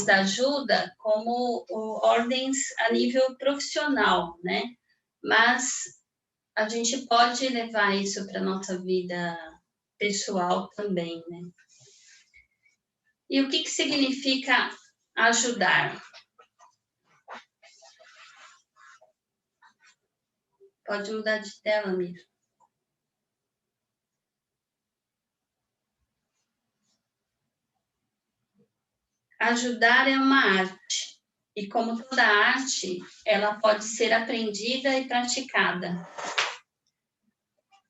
da ajuda como ordens a nível profissional, né? Mas a gente pode levar isso para a nossa vida pessoal também, né? E o que significa ajudar? Pode mudar de tela, Mira. Ajudar é uma arte, e como toda arte, ela pode ser aprendida e praticada.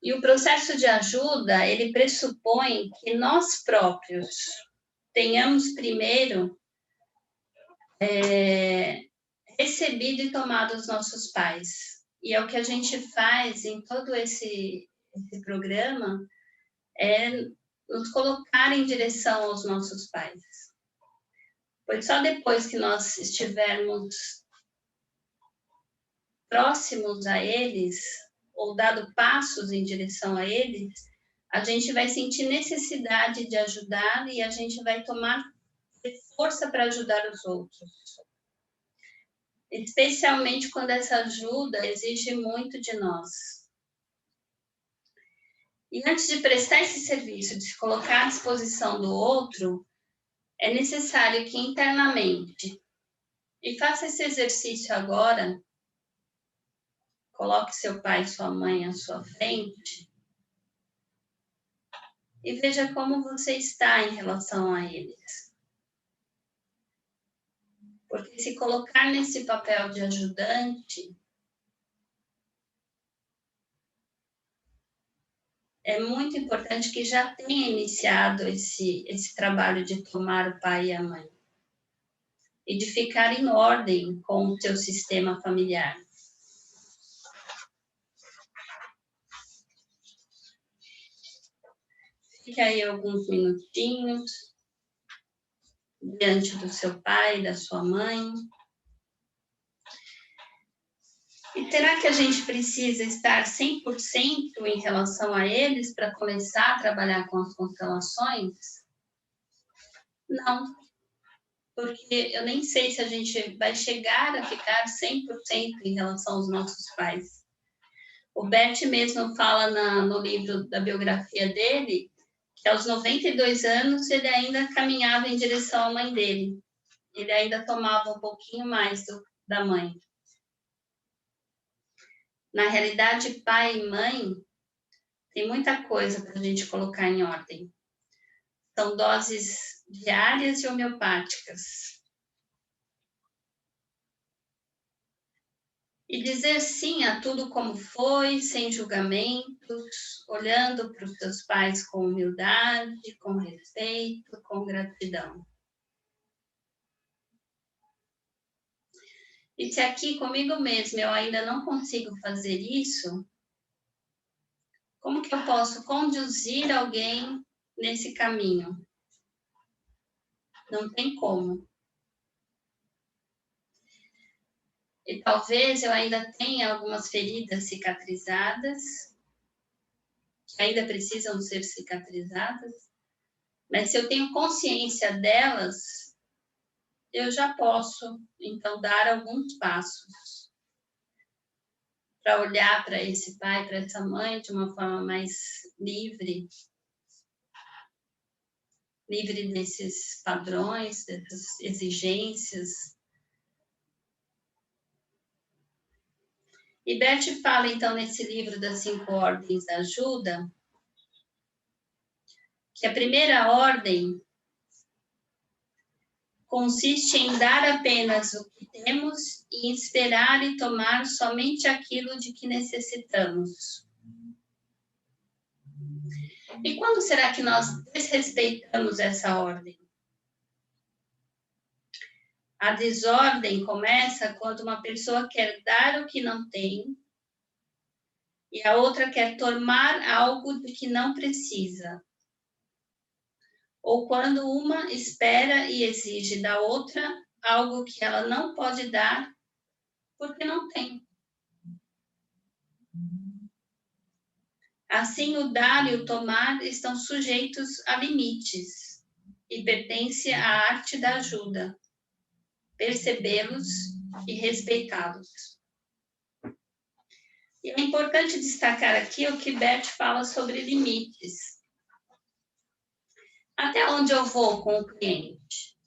E o processo de ajuda, ele pressupõe que nós próprios tenhamos primeiro recebido e tomado os nossos pais. E é o que a gente faz em todo esse programa, é nos colocar em direção aos nossos pais. Pois só depois que nós estivermos próximos a eles, ou dado passos em direção a eles, a gente vai sentir necessidade de ajudar e a gente vai tomar força para ajudar os outros. Especialmente quando essa ajuda exige muito de nós. E antes de prestar esse serviço, de se colocar à disposição do outro, é necessário que internamente, e faça esse exercício agora, coloque seu pai e sua mãe à sua frente, e veja como você está em relação a eles. Porque se colocar nesse papel de ajudante, é muito importante que já tenha iniciado esse trabalho de tomar o pai e a mãe. E de ficar em ordem com o seu sistema familiar. Fique aí alguns minutinhos diante do seu pai, da sua mãe. E será que a gente precisa estar 100% em relação a eles para começar a trabalhar com as constelações? Não. Porque eu nem sei se a gente vai chegar a ficar 100% em relação aos nossos pais. O Bert mesmo fala no livro da biografia dele, que aos 92 anos ele ainda caminhava em direção à mãe dele. Ele ainda tomava um pouquinho mais da mãe. Na realidade, pai e mãe, tem muita coisa para a gente colocar em ordem. São doses diárias e homeopáticas. E dizer sim a tudo como foi, sem julgamentos, olhando para os seus pais com humildade, com respeito, com gratidão. E se aqui comigo mesmo eu ainda não consigo fazer isso, como que eu posso conduzir alguém nesse caminho? Não tem como. E talvez eu ainda tenha algumas feridas cicatrizadas, que ainda precisam ser cicatrizadas, mas se eu tenho consciência delas, eu já posso, então, dar alguns passos para olhar para esse pai, para essa mãe, de uma forma mais livre desses padrões, dessas exigências. E Bert fala, então, nesse livro das 5 ordens da ajuda, que a primeira ordem consiste em dar apenas o que temos e esperar e tomar somente aquilo de que necessitamos. E quando será que nós desrespeitamos essa ordem? A desordem começa quando uma pessoa quer dar o que não tem e a outra quer tomar algo de que não precisa. Ou quando uma espera e exige da outra algo que ela não pode dar porque não tem. Assim, o dar e o tomar estão sujeitos a limites e pertence à arte da ajuda. percebê-los e respeitá-los. E é importante destacar aqui o que Bert fala sobre limites. Até onde eu vou com o cliente?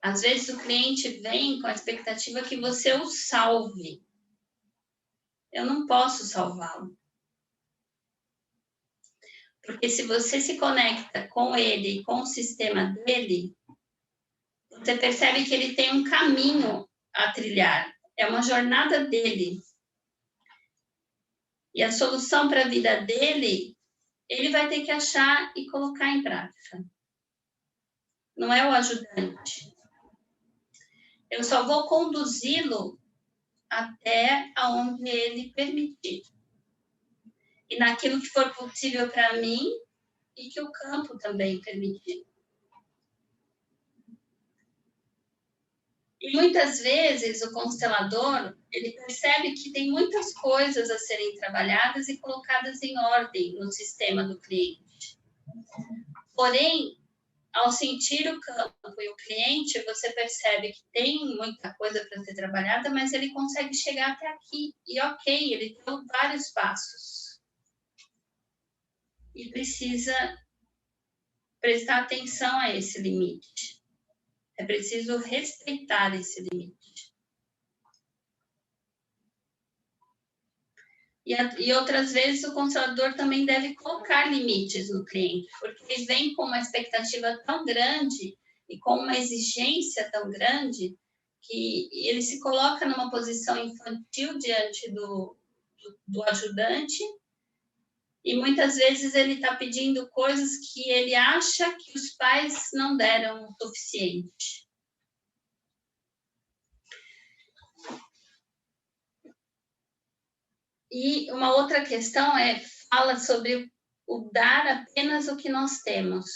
Às vezes o cliente vem com a expectativa que você o salve. Eu não posso salvá-lo. Porque se você se conecta com ele e com o sistema dele, você percebe que ele tem um caminho a trilhar. É uma jornada dele. E a solução para a vida dele, ele vai ter que achar e colocar em prática. Não é o ajudante. Eu só vou conduzi-lo até aonde ele permitir. E naquilo que for possível para mim e que o campo também permitir. E muitas vezes o constelador, ele percebe que tem muitas coisas a serem trabalhadas e colocadas em ordem no sistema do cliente. Porém, ao sentir o campo e o cliente, você percebe que tem muita coisa para ser trabalhada, mas ele consegue chegar até aqui. E ok, ele deu vários passos. E precisa prestar atenção a esse limite. É preciso respeitar esse limite. E outras vezes o constelador também deve colocar limites no cliente, porque ele vem com uma expectativa tão grande e com uma exigência tão grande que ele se coloca numa posição infantil diante do ajudante e muitas vezes ele está pedindo coisas que ele acha que os pais não deram o suficiente. E uma outra questão fala sobre o dar apenas o que nós temos.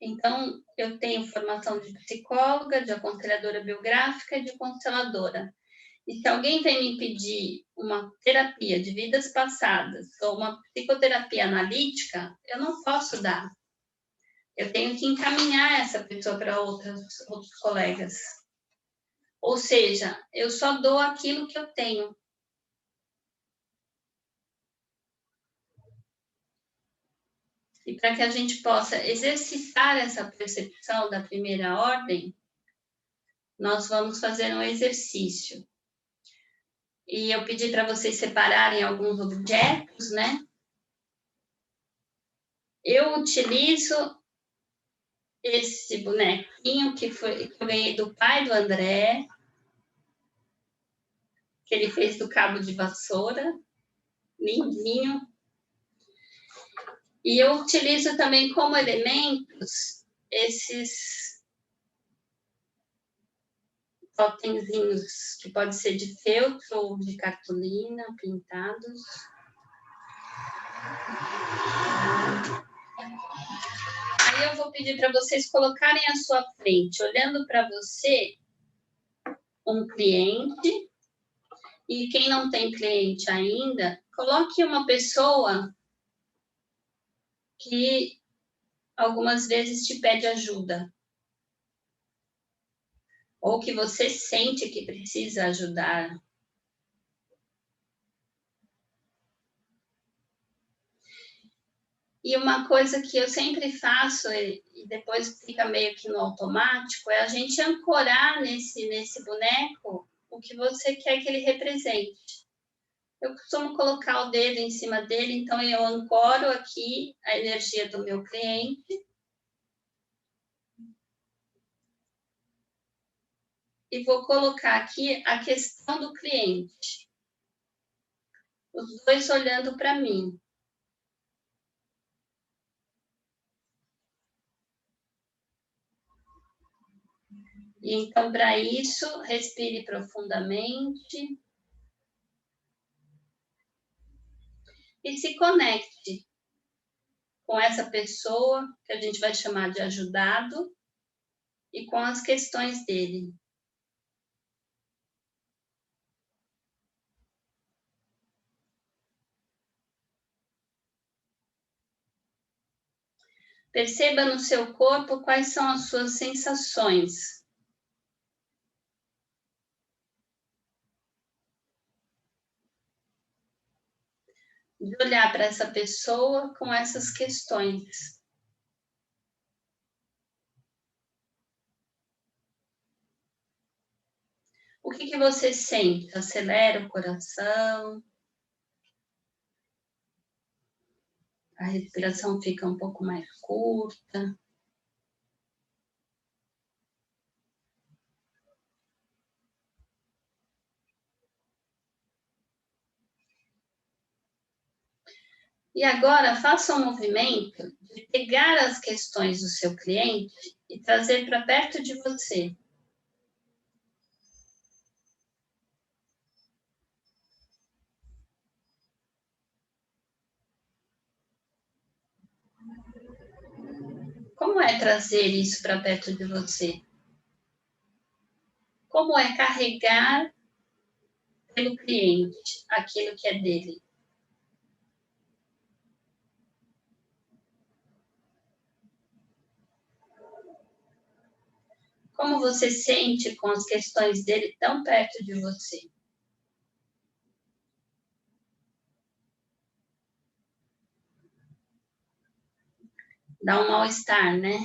Então, eu tenho formação de psicóloga, de aconselhadora biográfica e de consteladora. E se alguém vem me pedir uma terapia de vidas passadas ou uma psicoterapia analítica, eu não posso dar. Eu tenho que encaminhar essa pessoa para outros colegas. Ou seja, eu só dou aquilo que eu tenho. E para que a gente possa exercitar essa percepção da primeira ordem, nós vamos fazer um exercício. E eu pedi para vocês separarem alguns objetos, né? Eu utilizo esse bonequinho que eu ganhei do pai do André, que ele fez do cabo de vassoura, lindinho. E eu utilizo também como elementos esses totemzinhos, que pode ser de feltro ou de cartolina, pintados. Aí eu vou pedir para vocês colocarem à sua frente, olhando para você, um cliente. E quem não tem cliente ainda, coloque uma pessoa que algumas vezes te pede ajuda. Ou que você sente que precisa ajudar. E uma coisa que eu sempre faço, e depois fica meio que no automático, é a gente ancorar nesse boneco o que você quer que ele represente. Eu costumo colocar o dedo em cima dele, então eu ancoro aqui a energia do meu cliente. E vou colocar aqui a questão do cliente. Os dois olhando para mim. E então, para isso, respire profundamente. E se conecte com essa pessoa, que a gente vai chamar de ajudado, e com as questões dele. Perceba no seu corpo quais são as suas sensações. de olhar para essa pessoa com essas questões. O que você sente? Acelera o coração? A respiração fica um pouco mais curta? E agora faça um movimento de pegar as questões do seu cliente e trazer para perto de você. Como é trazer isso para perto de você? Como é carregar pelo cliente aquilo que é dele? Como você sente com as questões dele tão perto de você? Dá um mal-estar, né?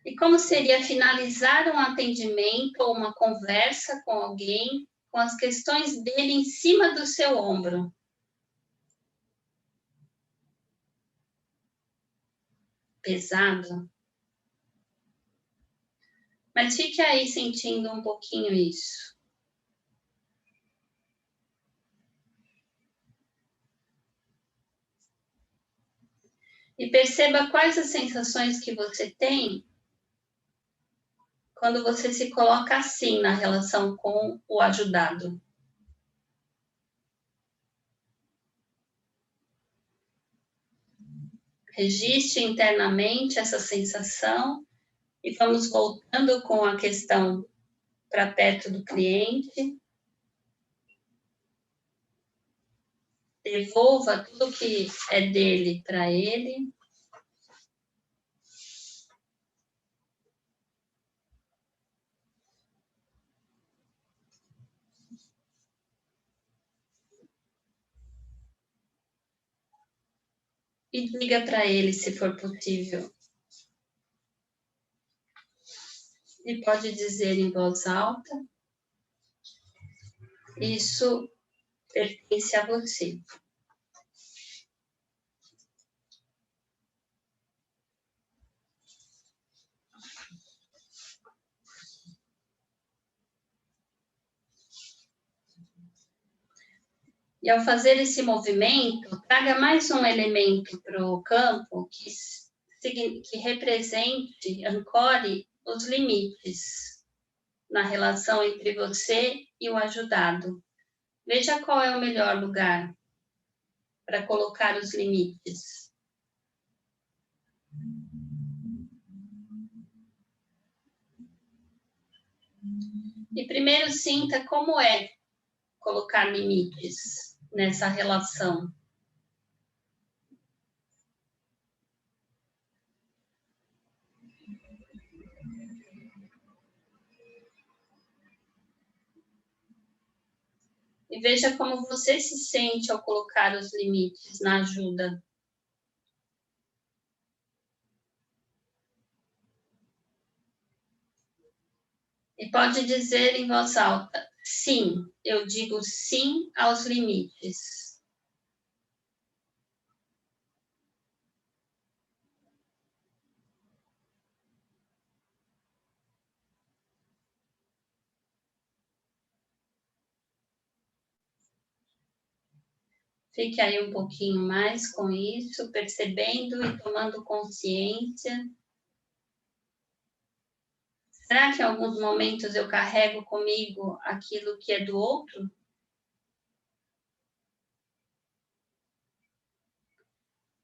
E como seria finalizar um atendimento ou uma conversa com alguém com as questões dele em cima do seu ombro? Pesado? Mas fique aí sentindo um pouquinho isso. E perceba quais as sensações que você tem quando você se coloca assim na relação com o ajudado. Registre internamente essa sensação e vamos voltando com a questão para perto do cliente. Devolva tudo que é dele para ele. E diga para ele, se for possível. E pode dizer em voz alta: isso pertence a você. E ao fazer esse movimento, traga mais um elemento para o campo que represente, ancore os limites na relação entre você e o ajudado. Veja qual é o melhor lugar para colocar os limites. E primeiro sinta como é colocar limites nessa relação. E veja como você se sente ao colocar os limites na ajuda. E pode dizer em voz alta: sim, eu digo sim aos limites. Fique aí um pouquinho mais com isso, percebendo e tomando consciência. Será que em alguns momentos eu carrego comigo aquilo que é do outro?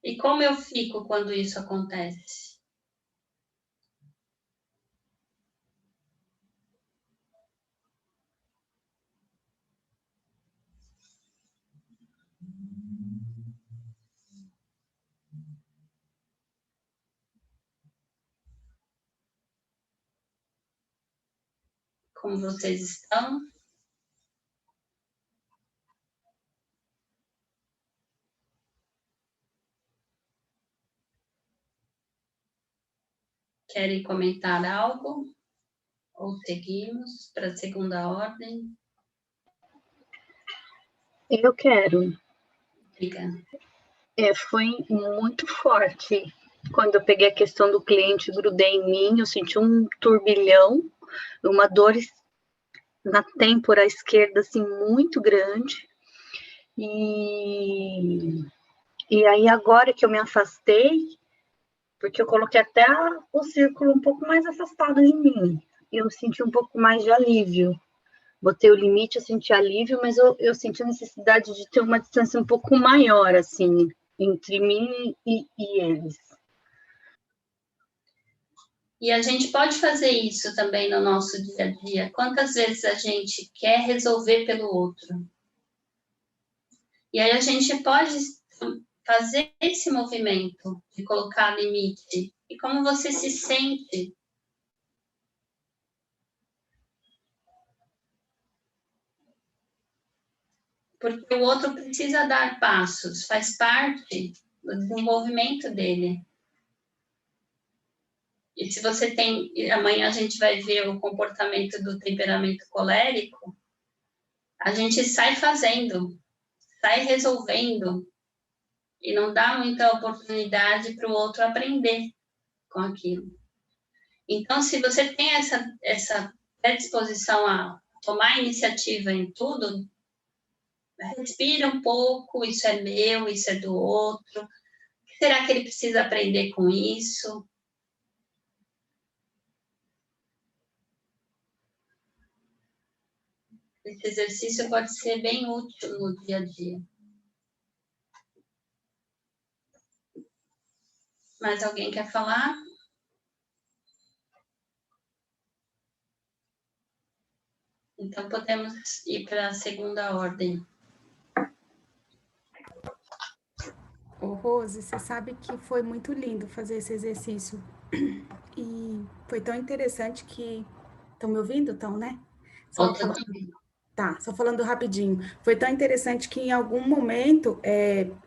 E como eu fico quando isso acontece? Como vocês estão? Querem comentar algo? Ou seguimos para a segunda ordem? Eu quero. Obrigada. Foi muito forte. Quando eu peguei a questão do cliente, grudei em mim, eu senti um turbilhão, uma dor na têmpora esquerda, assim, muito grande. E aí, agora que eu me afastei, porque eu coloquei até o círculo um pouco mais afastado de mim, eu senti um pouco mais de alívio. Botei o limite, eu senti alívio, mas eu senti a necessidade de ter uma distância um pouco maior, assim, entre mim e eles. E a gente pode fazer isso também no nosso dia a dia. Quantas vezes a gente quer resolver pelo outro? E aí a gente pode fazer esse movimento de colocar limite. E como você se sente? Porque o outro precisa dar passos, faz parte do desenvolvimento dele. E se você tem, amanhã a gente vai ver o comportamento do temperamento colérico, a gente sai fazendo, sai resolvendo, e não dá muita oportunidade para o outro aprender com aquilo. Então, se você tem essa predisposição a tomar iniciativa em tudo, respira um pouco, isso é meu, isso é do outro. O que será que ele precisa aprender com isso? Esse exercício pode ser bem útil no dia a dia. Mais alguém quer falar? Então, podemos ir para a segunda ordem. Ô, Rose, você sabe que foi muito lindo fazer esse exercício. E foi tão interessante que... Estão me ouvindo? Estão, né? Só falando rapidinho. Foi tão interessante que em algum momento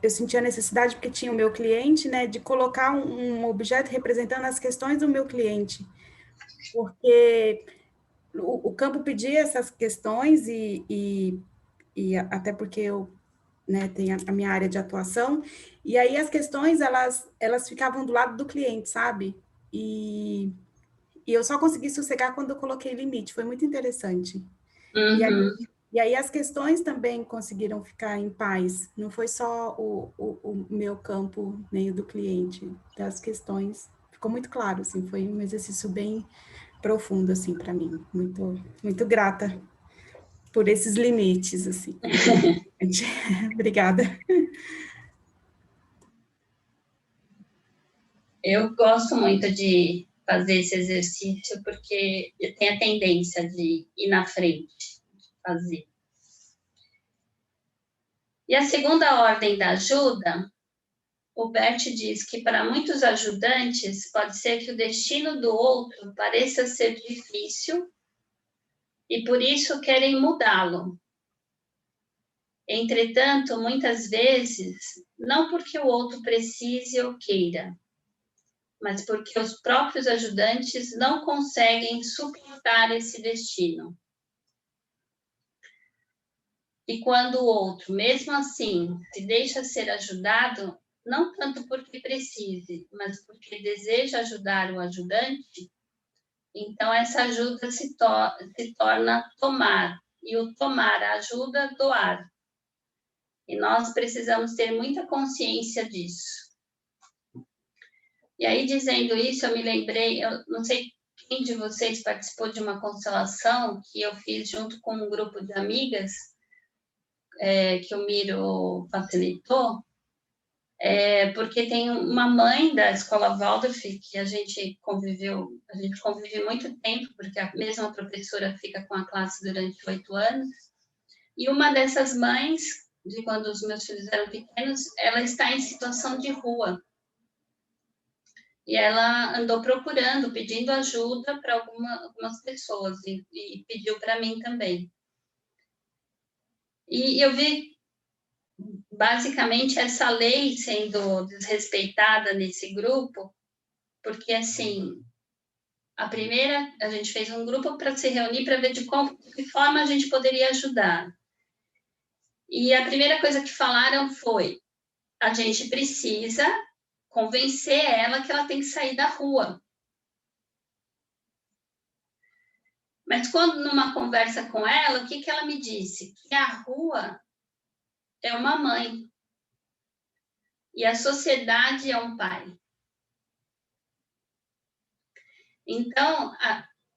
eu senti a necessidade, porque tinha o meu cliente, né, de colocar um objeto representando as questões do meu cliente. Porque o campo pedia essas questões e até porque eu, né, tenho a minha área de atuação, e aí as questões, elas ficavam do lado do cliente, sabe? E eu só consegui sossegar quando eu coloquei limite, foi muito interessante. Uhum. E aí as questões também conseguiram ficar em paz, não foi só o meu campo, nem o do cliente, das questões, ficou muito claro, assim, foi um exercício bem profundo, assim, para mim, muito, muito grata por esses limites, assim. Obrigada. Eu gosto muito de fazer esse exercício porque eu tenho a tendência de ir na frente, fazer. E a segunda ordem da ajuda, o Bert diz que para muitos ajudantes pode ser que o destino do outro pareça ser difícil e por isso querem mudá-lo. Entretanto, muitas vezes, não porque o outro precise ou queira, mas porque os próprios ajudantes não conseguem suportar esse destino. E quando o outro, mesmo assim, se deixa ser ajudado, não tanto porque precise, mas porque deseja ajudar o ajudante, então essa ajuda se torna tomar, e o tomar ajuda doar. E nós precisamos ter muita consciência disso. E aí, dizendo isso, eu me lembrei, eu não sei quem de vocês participou de uma constelação que eu fiz junto com um grupo de amigas, que o Miro facilitou, porque tem uma mãe da escola Waldorf que a gente convive muito tempo, porque a mesma professora fica com a classe durante 8 anos, e uma dessas mães, de quando os meus filhos eram pequenos, ela está em situação de rua. E ela andou procurando, pedindo ajuda para algumas pessoas, e pediu para mim também. E eu vi, basicamente, essa lei sendo desrespeitada nesse grupo, porque, assim, A primeira, a gente fez um grupo para se reunir para ver de que forma a gente poderia ajudar. E a primeira coisa que falaram foi: a gente precisa convencer ela que ela tem que sair da rua. Mas quando numa conversa com ela, o que ela me disse? Que a rua é uma mãe e a sociedade é um pai. Então,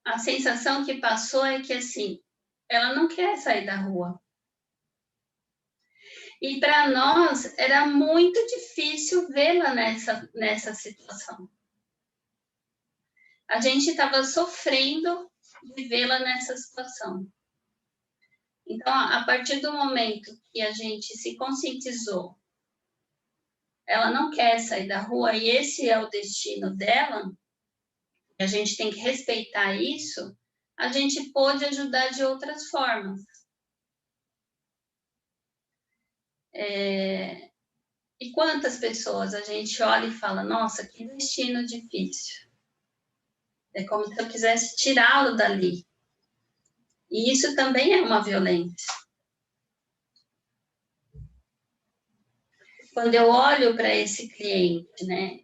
a sensação que passou é que, assim, ela não quer sair da rua. E para nós era muito difícil vê-la nessa situação. A gente estava sofrendo de vê-la nessa situação. Então, a partir do momento que a gente se conscientizou, ela não quer sair da rua e esse é o destino dela, a gente tem que respeitar isso, a gente pôde ajudar de outras formas. E quantas pessoas a gente olha e fala: nossa, que destino difícil. É como se eu quisesse tirá-lo dali. E isso também é uma violência. Quando eu olho para esse cliente, né,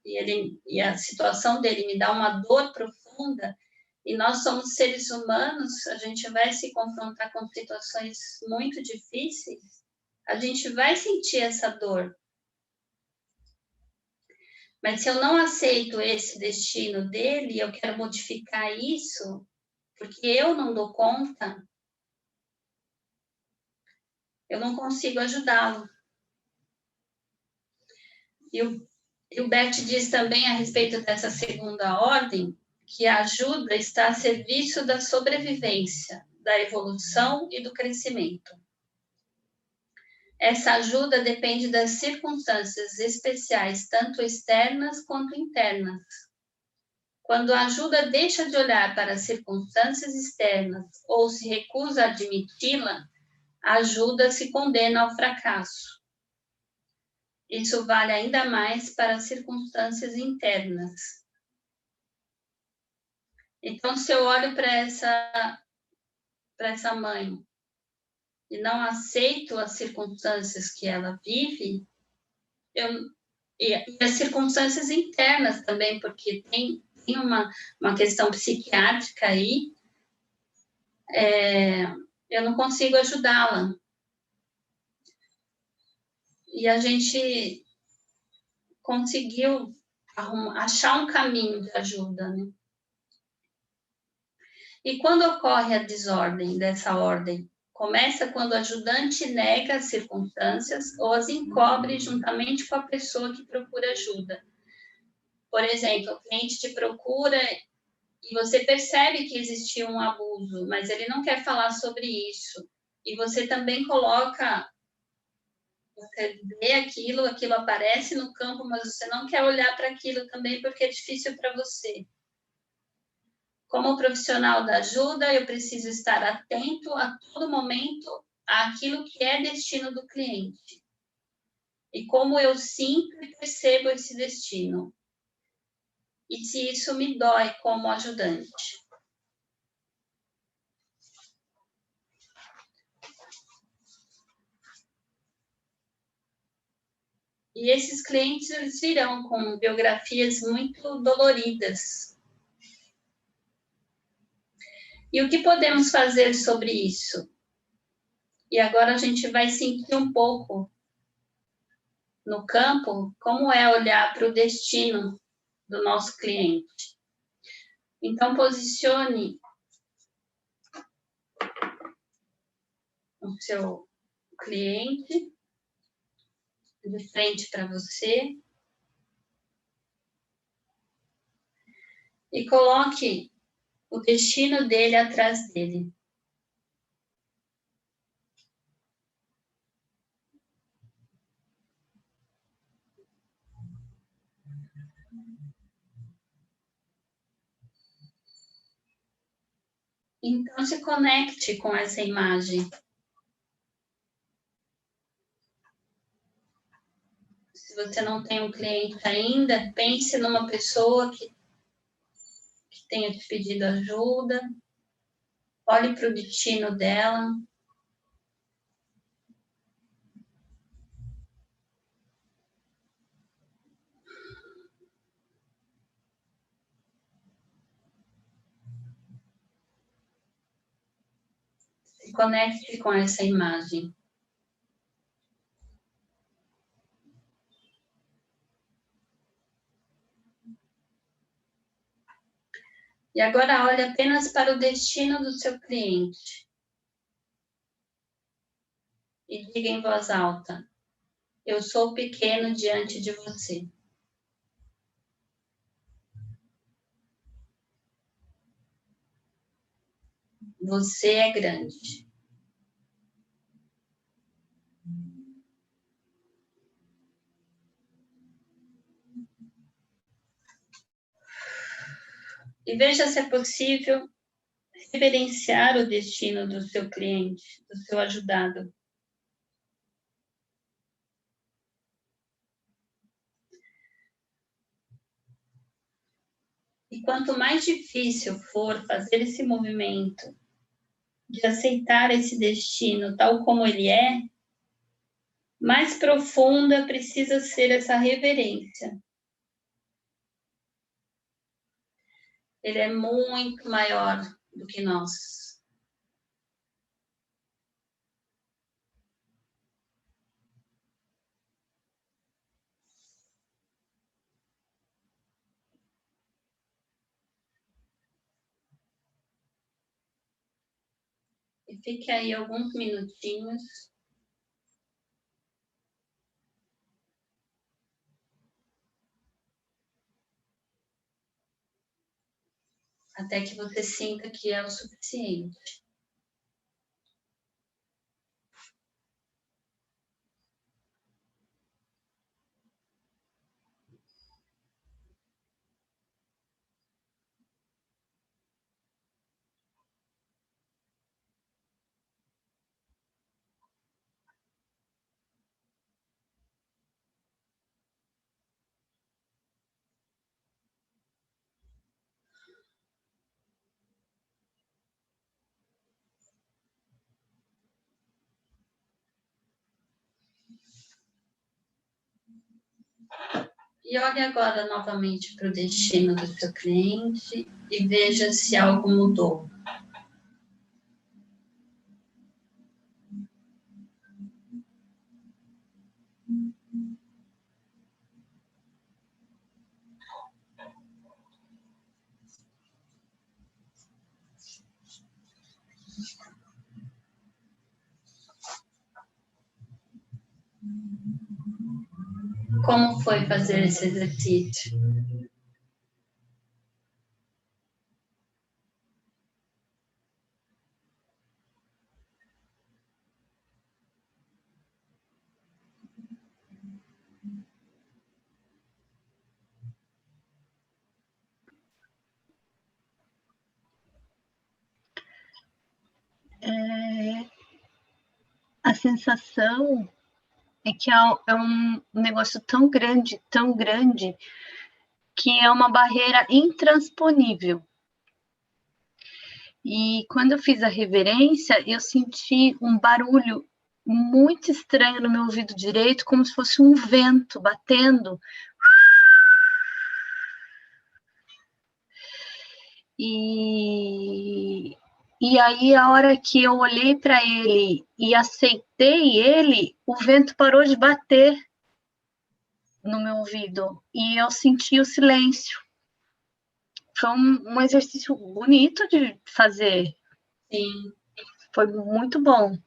e a situação dele me dá uma dor profunda, e nós somos seres humanos, a gente vai se confrontar com situações muito difíceis, a gente vai sentir essa dor. Mas se eu não aceito esse destino dele, eu quero modificar isso, porque eu não dou conta, eu não consigo ajudá-lo. E o Bert diz também a respeito dessa segunda ordem, que a ajuda está a serviço da sobrevivência, da evolução e do crescimento. Essa ajuda depende das circunstâncias especiais, tanto externas quanto internas. Quando a ajuda deixa de olhar para as circunstâncias externas ou se recusa a admiti-la, a ajuda se condena ao fracasso. Isso vale ainda mais para as circunstâncias internas. Então, se eu olho para essa mãe e não aceito as circunstâncias que ela vive, e as circunstâncias internas também, porque tem uma questão psiquiátrica aí, eu não consigo ajudá-la. E a gente conseguiu achar um caminho de ajuda, né? E quando ocorre a desordem dessa ordem? Começa quando o ajudante nega as circunstâncias ou as encobre juntamente com a pessoa que procura ajuda. Por exemplo, o cliente te procura e você percebe que existiu um abuso, mas ele não quer falar sobre isso. E você também você vê aquilo aparece no campo, mas você não quer olhar para aquilo também porque é difícil para você. Como profissional da ajuda, eu preciso estar atento a todo momento àquilo que é destino do cliente. E como eu sinto e percebo esse destino. E se isso me dói como ajudante. E esses clientes, eles virão com biografias muito doloridas. E o que podemos fazer sobre isso? E agora a gente vai sentir um pouco no campo como é olhar para o destino do nosso cliente. Então, posicione o seu cliente de frente para você e coloque o destino dele atrás dele. Então, se conecte com essa imagem. Se você não tem um cliente ainda, pense numa pessoa que tenha te pedido ajuda. Olhe para o destino dela. Se conecte com essa imagem. E agora olhe apenas para o destino do seu cliente. E diga em voz alta: eu sou pequeno diante de você. Você é grande. E veja se é possível reverenciar o destino do seu cliente, do seu ajudado. E quanto mais difícil for fazer esse movimento de aceitar esse destino tal como ele é, mais profunda precisa ser essa reverência. Ele é muito maior do que nós. E fique aí alguns minutinhos. Até que você sinta que é o suficiente. E olhe agora novamente para o destino do seu cliente e veja se algo mudou. Como foi fazer esse exercício? A sensação é que é um negócio tão grande, que é uma barreira intransponível. E quando eu fiz a reverência, eu senti um barulho muito estranho no meu ouvido direito, como se fosse um vento batendo. E aí, a hora que eu olhei para ele e aceitei ele, o vento parou de bater no meu ouvido e eu senti o silêncio. Foi um exercício bonito de fazer. Sim. Foi muito bom.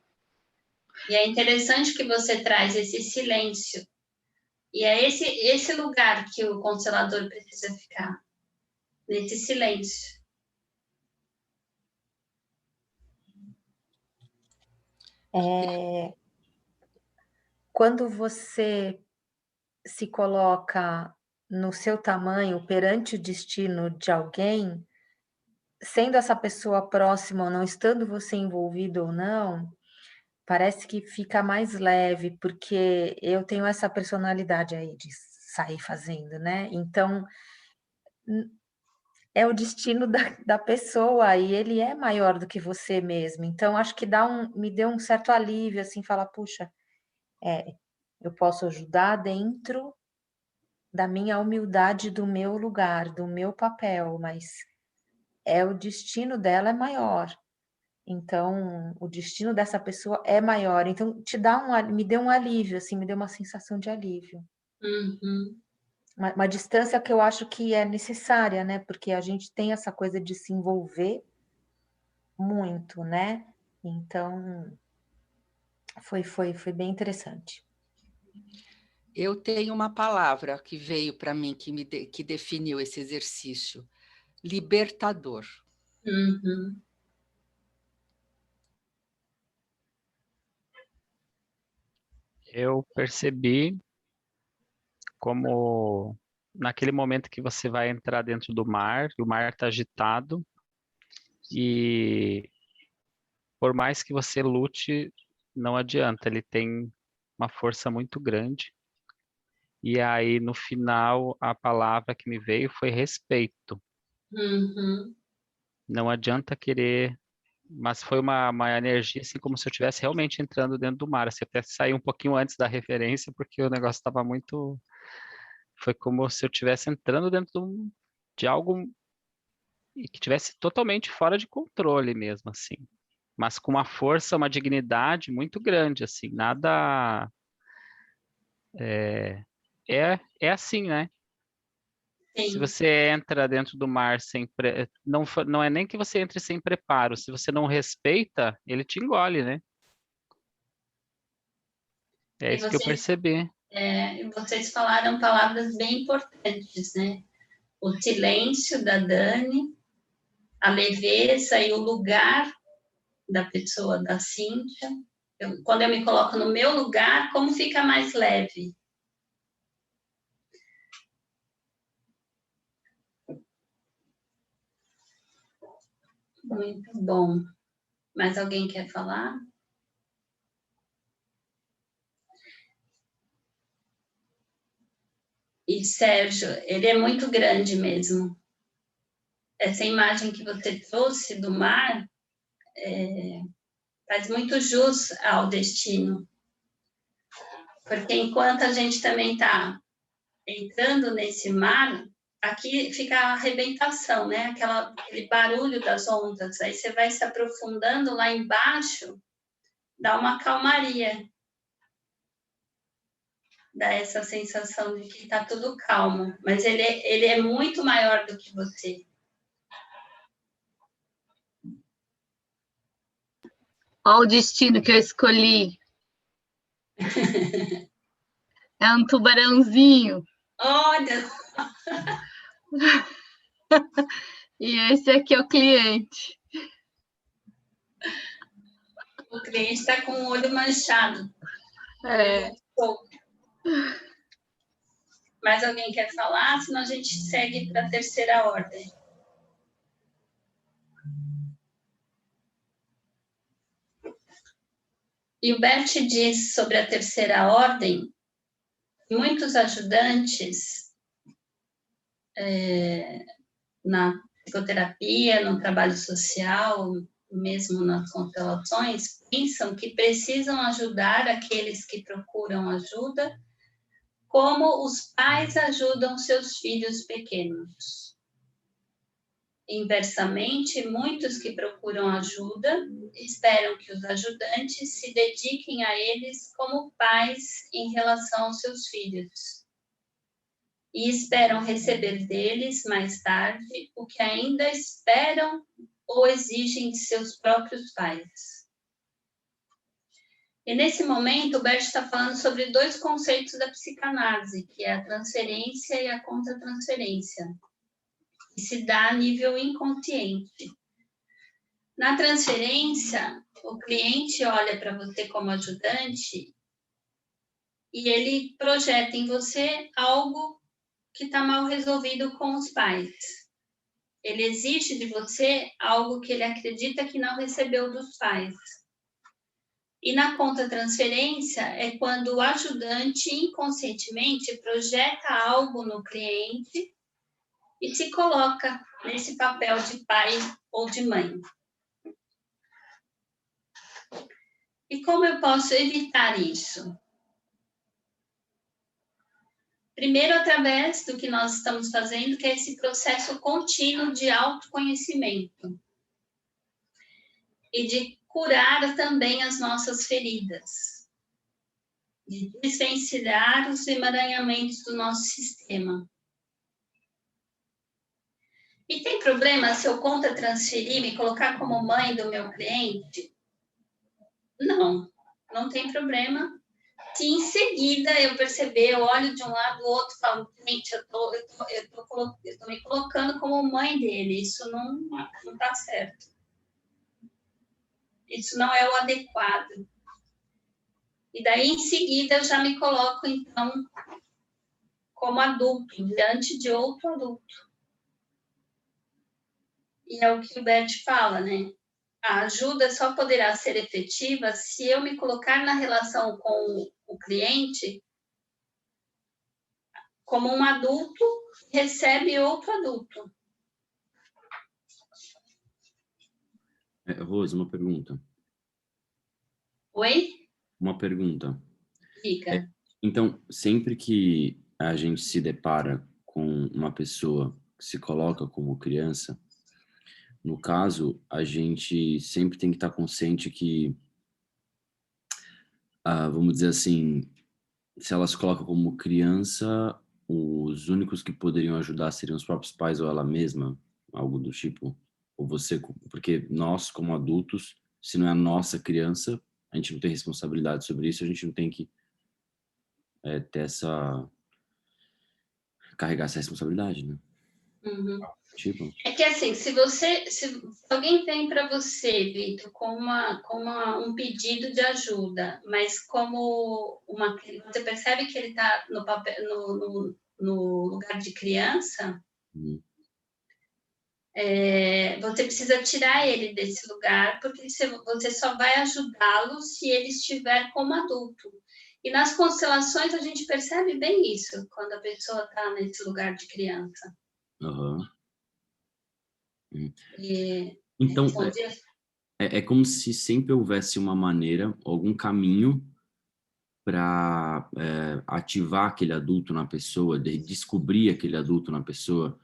E é interessante que você traz esse silêncio. E é esse lugar que o constelador precisa ficar. Nesse silêncio. Quando você se coloca no seu tamanho perante o destino de alguém, sendo essa pessoa próxima ou não, estando você envolvido ou não, parece que fica mais leve, porque eu tenho essa personalidade aí de sair fazendo, né? Então, é o destino da pessoa e ele é maior do que você mesmo. Então, acho que me deu um certo alívio, assim, falar, puxa, eu posso ajudar dentro da minha humildade, do meu lugar, do meu papel, mas o destino dela é maior. Então, o destino dessa pessoa é maior. Então, me deu um alívio, assim, me deu uma sensação de alívio. Uhum. Uma distância que eu acho que é necessária, né? Porque a gente tem essa coisa de se envolver muito, né? Então, foi bem interessante. Eu tenho uma palavra que veio para mim, que definiu esse exercício: libertador. Uhum. Eu percebi como naquele momento que você vai entrar dentro do mar, o mar está agitado e por mais que você lute, não adianta, ele tem uma força muito grande. E aí, no final, a palavra que me veio foi respeito. Uhum. Não adianta querer, mas foi uma energia assim como se eu estivesse realmente entrando dentro do mar. Assim, até sair um pouquinho antes da referência, porque o negócio estava muito. Foi como se eu estivesse entrando dentro de algo e que estivesse totalmente fora de controle mesmo, assim. Mas com uma força, uma dignidade muito grande, assim. Nada. É assim, né? Se Sim. você entra dentro do mar sem não é nem que você entre sem preparo, se você não respeita, ele te engole, né? É E isso que eu percebi. vocês falaram palavras bem importantes, né? O silêncio da Dani, a leveza e o lugar da pessoa, da Cíntia. Quando eu me coloco no meu lugar, como fica mais leve? Muito bom. Mais alguém quer falar? E Sérgio, ele é muito grande mesmo. Essa imagem que você trouxe do mar faz muito jus ao destino. Porque enquanto a gente também está entrando nesse mar, aqui fica a arrebentação, né? Aquele barulho das ondas. Aí você vai se aprofundando lá embaixo, dá uma calmaria. Dá essa sensação de que está tudo calmo. Mas ele é muito maior do que você. Olha o destino que eu escolhi. É um tubarãozinho. Olha! E esse aqui é o cliente. O cliente está com o olho manchado. É. Mais alguém quer falar? Senão a gente segue para a terceira ordem. E o Bert diz sobre a terceira ordem, muitos ajudantes na psicoterapia, no trabalho social, mesmo nas constelações, pensam que precisam ajudar aqueles que procuram ajuda, como os pais ajudam seus filhos pequenos. Inversamente, muitos que procuram ajuda esperam que os ajudantes se dediquem a eles como pais em relação aos seus filhos. E esperam receber deles mais tarde o que ainda esperam ou exigem de seus próprios pais. E nesse momento, o Bert está falando sobre dois conceitos da psicanálise, que é a transferência e a contratransferência, que se dá a nível inconsciente. Na transferência, o cliente olha para você como ajudante e ele projeta em você algo que está mal resolvido com os pais. Ele exige de você algo que ele acredita que não recebeu dos pais. E na contratransferência é quando o ajudante inconscientemente projeta algo no cliente e se coloca nesse papel de pai ou de mãe. E como eu posso evitar isso? Primeiro, através do que nós estamos fazendo, que é esse processo contínuo de autoconhecimento e de curar também as nossas feridas, de desvencilhar os emaranhamentos do nosso sistema. E tem problema se eu transferir, me colocar como mãe do meu cliente? Não, não tem problema. Se em seguida eu perceber, eu olho de um lado do outro e falo, gente, eu tô me colocando como mãe dele, isso não está certo. Isso não é o adequado. E daí, em seguida, eu já me coloco, então, como adulto, diante de outro adulto. E é o que o Bert fala, né? A ajuda só poderá ser efetiva se eu me colocar na relação com o cliente como um adulto que recebe outro adulto. Rose, uma pergunta. Oi? Uma pergunta. Fica. Então, sempre que a gente se depara com uma pessoa que se coloca como criança, no caso, a gente sempre tem que estar consciente que, vamos dizer assim, se ela se coloca como criança, os únicos que poderiam ajudar seriam os próprios pais ou ela mesma, algo do tipo, ou você, porque nós, como adultos, se não é a nossa criança, a gente não tem responsabilidade sobre isso, a gente não tem que ter carregar essa responsabilidade, né? Uhum. Tipo. É que assim, se alguém vem para você, Vitor, com um pedido de ajuda, mas você percebe que ele está no lugar de criança, você precisa tirar ele desse lugar, porque você só vai ajudá-lo se ele estiver como adulto. E nas constelações a gente percebe bem isso, quando a pessoa está nesse lugar de criança. Uhum. Então, é como se sempre houvesse uma maneira, algum caminho para ativar aquele adulto na pessoa, de descobrir aquele adulto na pessoa.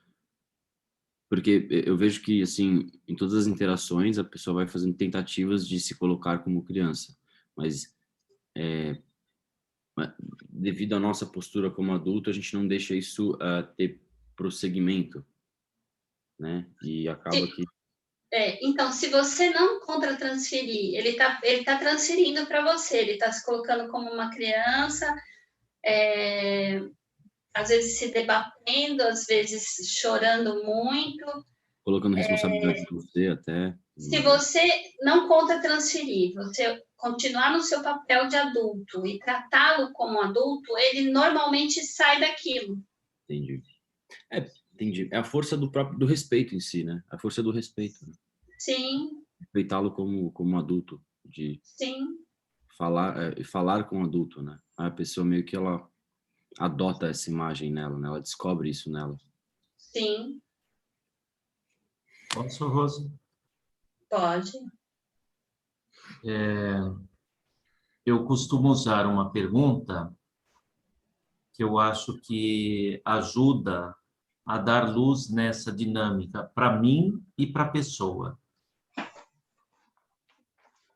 Porque eu vejo que, assim, em todas as interações, a pessoa vai fazendo tentativas de se colocar como criança. Mas, devido à nossa postura como adulto, a gente não deixa isso ter prosseguimento, né? E acaba que... Então, se você não transferir, ele tá transferindo para você, ele está se colocando como uma criança, às vezes se debatendo, às vezes chorando muito. Colocando responsabilidade em você até. Se você não transferir, você continuar no seu papel de adulto e tratá-lo como adulto, ele normalmente sai daquilo. Entendi. Entendi. É a força do respeito em si, né? A força do respeito. Né? Sim. Respeitá-lo como adulto. Sim. Falar com o adulto, né? A pessoa meio que ela adota essa imagem nela, né? Ela descobre isso nela. Sim. Posso, Rose? Pode. Eu costumo usar uma pergunta que eu acho que ajuda a dar luz nessa dinâmica para mim e para a pessoa.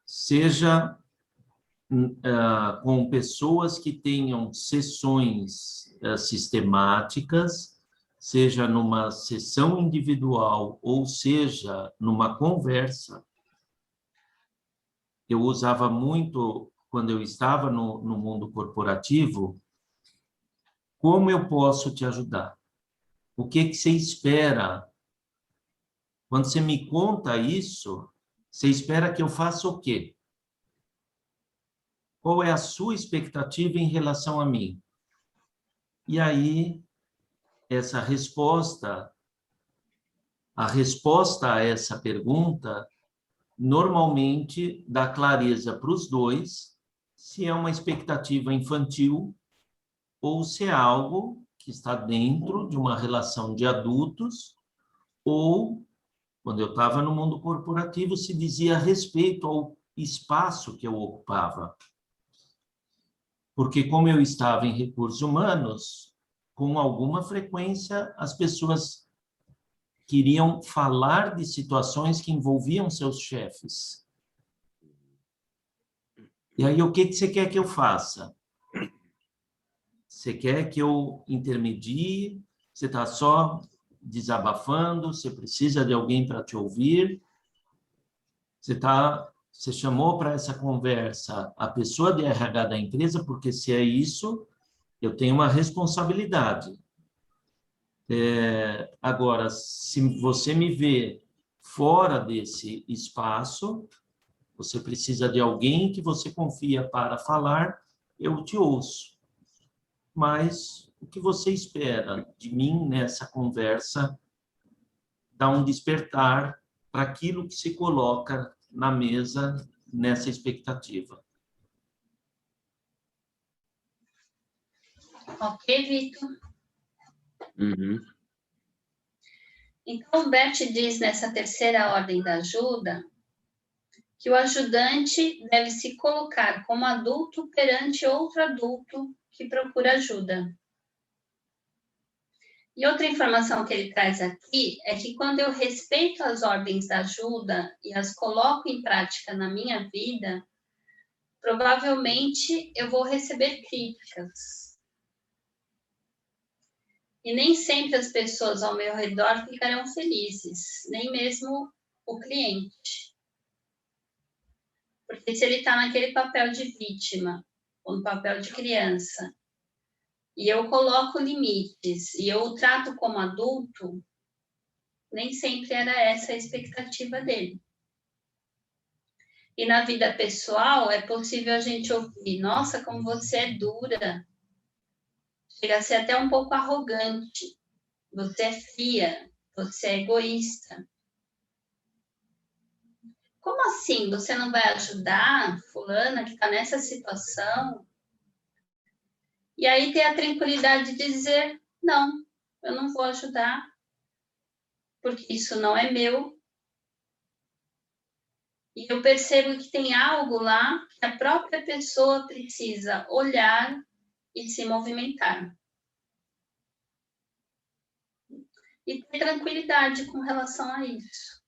Seja com pessoas que tenham sessões sistemáticas, seja numa sessão individual ou seja numa conversa. Eu usava muito, quando eu estava no mundo corporativo, como eu posso te ajudar? O que você espera? Quando você me conta isso, você espera que eu faça o quê? Qual é a sua expectativa em relação a mim? E aí, essa resposta, a resposta a essa pergunta, normalmente dá clareza para os dois se é uma expectativa infantil ou se é algo que está dentro de uma relação de adultos, ou, quando eu estava no mundo corporativo, se dizia respeito ao espaço que eu ocupava. Porque, como eu estava em recursos humanos, com alguma frequência as pessoas queriam falar de situações que envolviam seus chefes. E aí, o que você quer que eu faça? Você quer que eu intermedie? Você está só desabafando? Você precisa de alguém para te ouvir? Você chamou para essa conversa a pessoa de RH da empresa, porque se é isso, eu tenho uma responsabilidade. Agora, se você me vê fora desse espaço, você precisa de alguém que você confia para falar, eu te ouço. Mas o que você espera de mim nessa conversa dá um despertar para aquilo que se coloca na mesa nessa expectativa. Ok, Vitor? Uhum. Então, o Bert diz nessa terceira ordem da ajuda que o ajudante deve se colocar como adulto perante outro adulto que procura ajuda. E outra informação que ele traz aqui é que quando eu respeito as ordens da ajuda e as coloco em prática na minha vida, provavelmente eu vou receber críticas. E nem sempre as pessoas ao meu redor ficarão felizes, nem mesmo o cliente. Porque se ele está naquele papel de vítima, ou no papel de criança, e eu coloco limites, e eu o trato como adulto, nem sempre era essa a expectativa dele. E na vida pessoal, é possível a gente ouvir, nossa, como você é dura, chega a ser até um pouco arrogante, você é fria, você é egoísta. Como assim? Você não vai ajudar fulana que está nessa situação? E aí ter a tranquilidade de dizer, não, eu não vou ajudar, porque isso não é meu. E eu percebo que tem algo lá que a própria pessoa precisa olhar e se movimentar. E ter tranquilidade com relação a isso.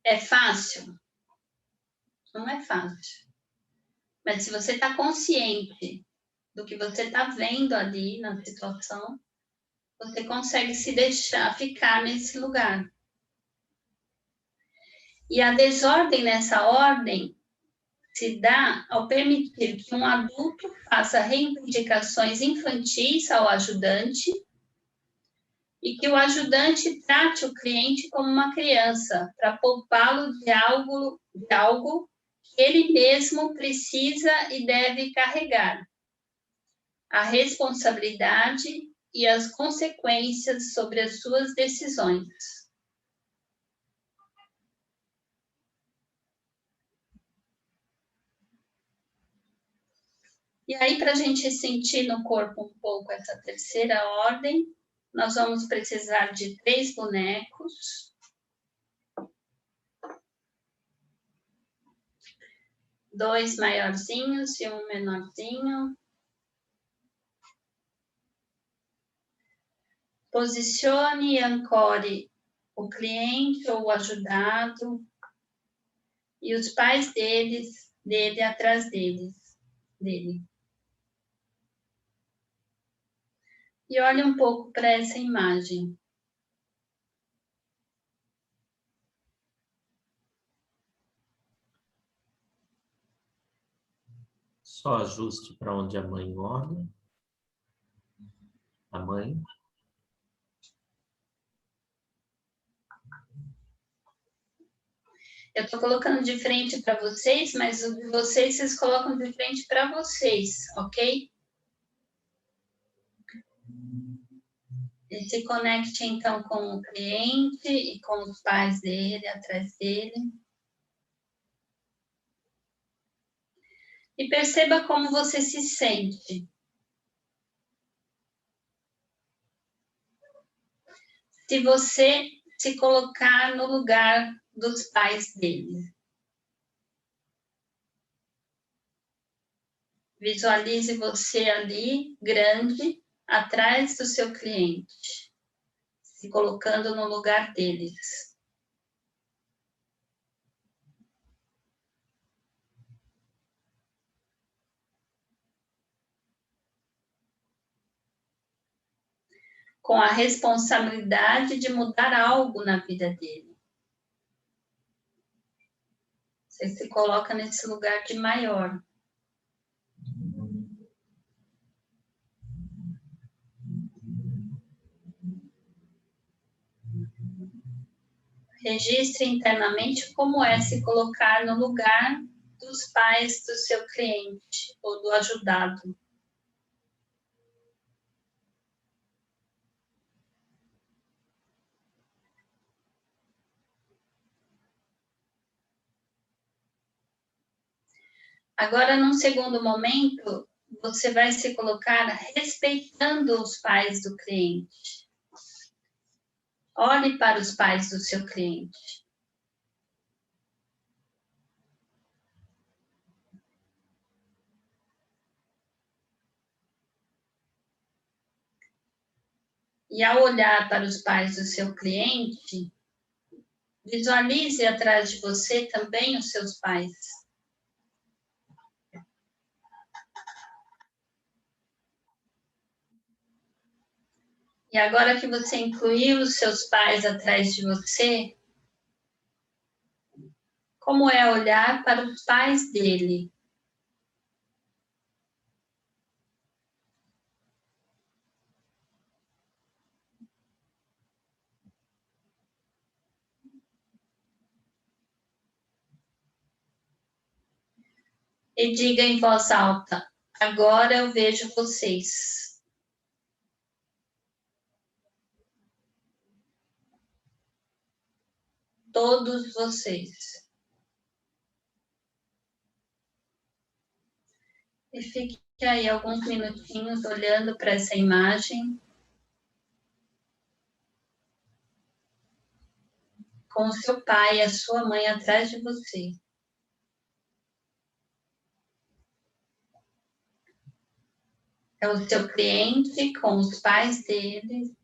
É fácil? Não é fácil. Mas se você está consciente do que você está vendo ali na situação, você consegue se deixar ficar nesse lugar. E a desordem nessa ordem se dá ao permitir que um adulto faça reivindicações infantis ao ajudante e que o ajudante trate o cliente como uma criança para poupá-lo de algo que ele mesmo precisa e deve carregar. A responsabilidade e as consequências sobre as suas decisões. E aí, para a gente sentir no corpo um pouco essa terceira ordem, nós vamos precisar de 3 bonecos. Dois maiorzinhos e um menorzinho. Posicione e ancore o cliente ou o ajudado e os pais dele atrás dele. E olhe um pouco para essa imagem. Só ajuste para onde a mãe olha. A mãe. Eu estou colocando de frente para vocês, mas o de vocês colocam de frente para vocês, ok? E se conecte, então, com o cliente e com os pais dele, atrás dele. E perceba como você se sente se você se colocar no lugar dos pais dele. Visualize você ali, grande, atrás do seu cliente, se colocando no lugar deles. Com a responsabilidade de mudar algo na vida dele. Você se coloca nesse lugar de maior. Registre internamente como é se colocar no lugar dos pais do seu cliente ou do ajudado. Agora, num segundo momento, você vai se colocar respeitando os pais do cliente. Olhe para os pais do seu cliente. E ao olhar para os pais do seu cliente, visualize atrás de você também os seus pais. E agora que você incluiu os seus pais atrás de você, como é olhar para os pais dele? E diga em voz alta: agora eu vejo vocês. Todos vocês. E fique aí alguns minutinhos olhando para essa imagem. Com o seu pai e a sua mãe atrás de você. É o seu cliente com os pais dele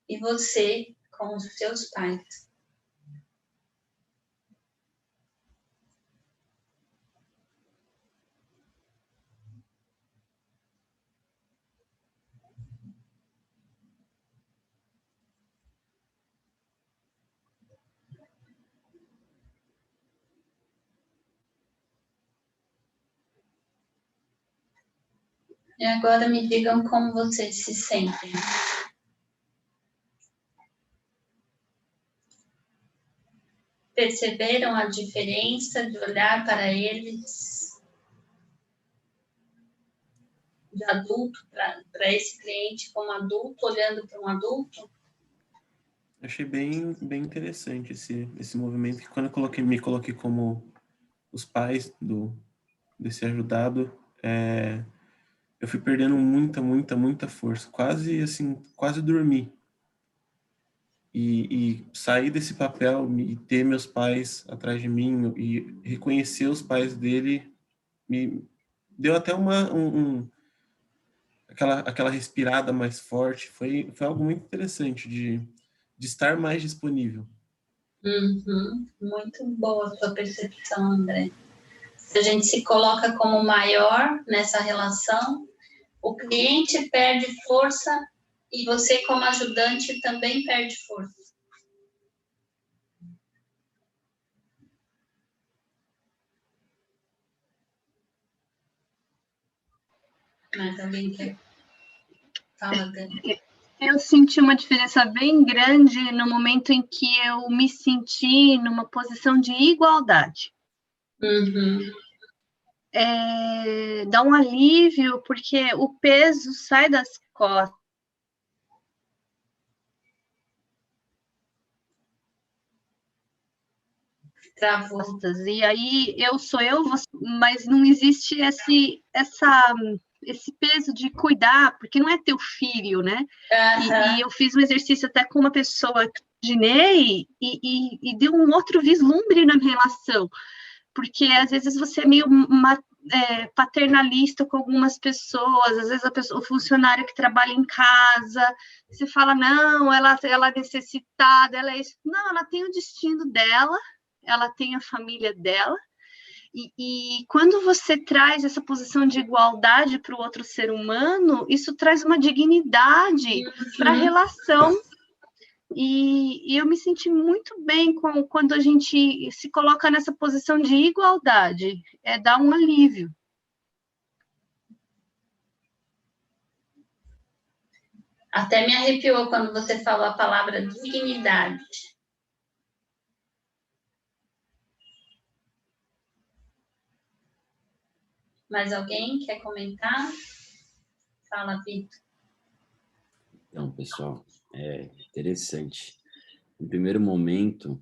e você com os seus pais. E agora me digam como vocês se sentem. Perceberam a diferença de olhar para eles de adulto, para esse cliente como adulto, olhando para um adulto? Achei bem interessante esse movimento, que quando eu me coloquei como os pais desse ajudado, eu fui perdendo muita força, quase dormi. E sair desse papel e ter meus pais atrás de mim e reconhecer os pais dele me deu até aquela respirada mais forte. Foi algo muito interessante de estar mais disponível. Muito boa a sua percepção, André. Se a gente se coloca como maior nessa relação, o cliente perde força e você, como ajudante, também perde força. Mas alguém quer? Fala, Dani. Eu senti uma diferença bem grande no momento em que eu me senti numa posição de igualdade. Dá um alívio, porque o peso sai das costas. Travou. E aí eu sou eu, mas não existe essa esse peso de cuidar, porque não é teu filho, né? E eu fiz um exercício até com uma pessoa que imaginei e deu um outro vislumbre na relação, porque às vezes você é meio paternalista com algumas pessoas, às vezes o funcionário que trabalha em casa, você fala, não, ela é necessitada, ela é isso. Não, ela tem o destino dela, ela tem a família dela, e quando você traz essa posição de igualdade para o outro ser humano, isso traz uma dignidade para a relação. E eu me senti muito bem quando a gente se coloca nessa posição de igualdade, dá um alívio. Até me arrepiou quando você falou a palavra dignidade. Mais alguém quer comentar? Fala, Vitor. Então, pessoal, é interessante. No primeiro momento,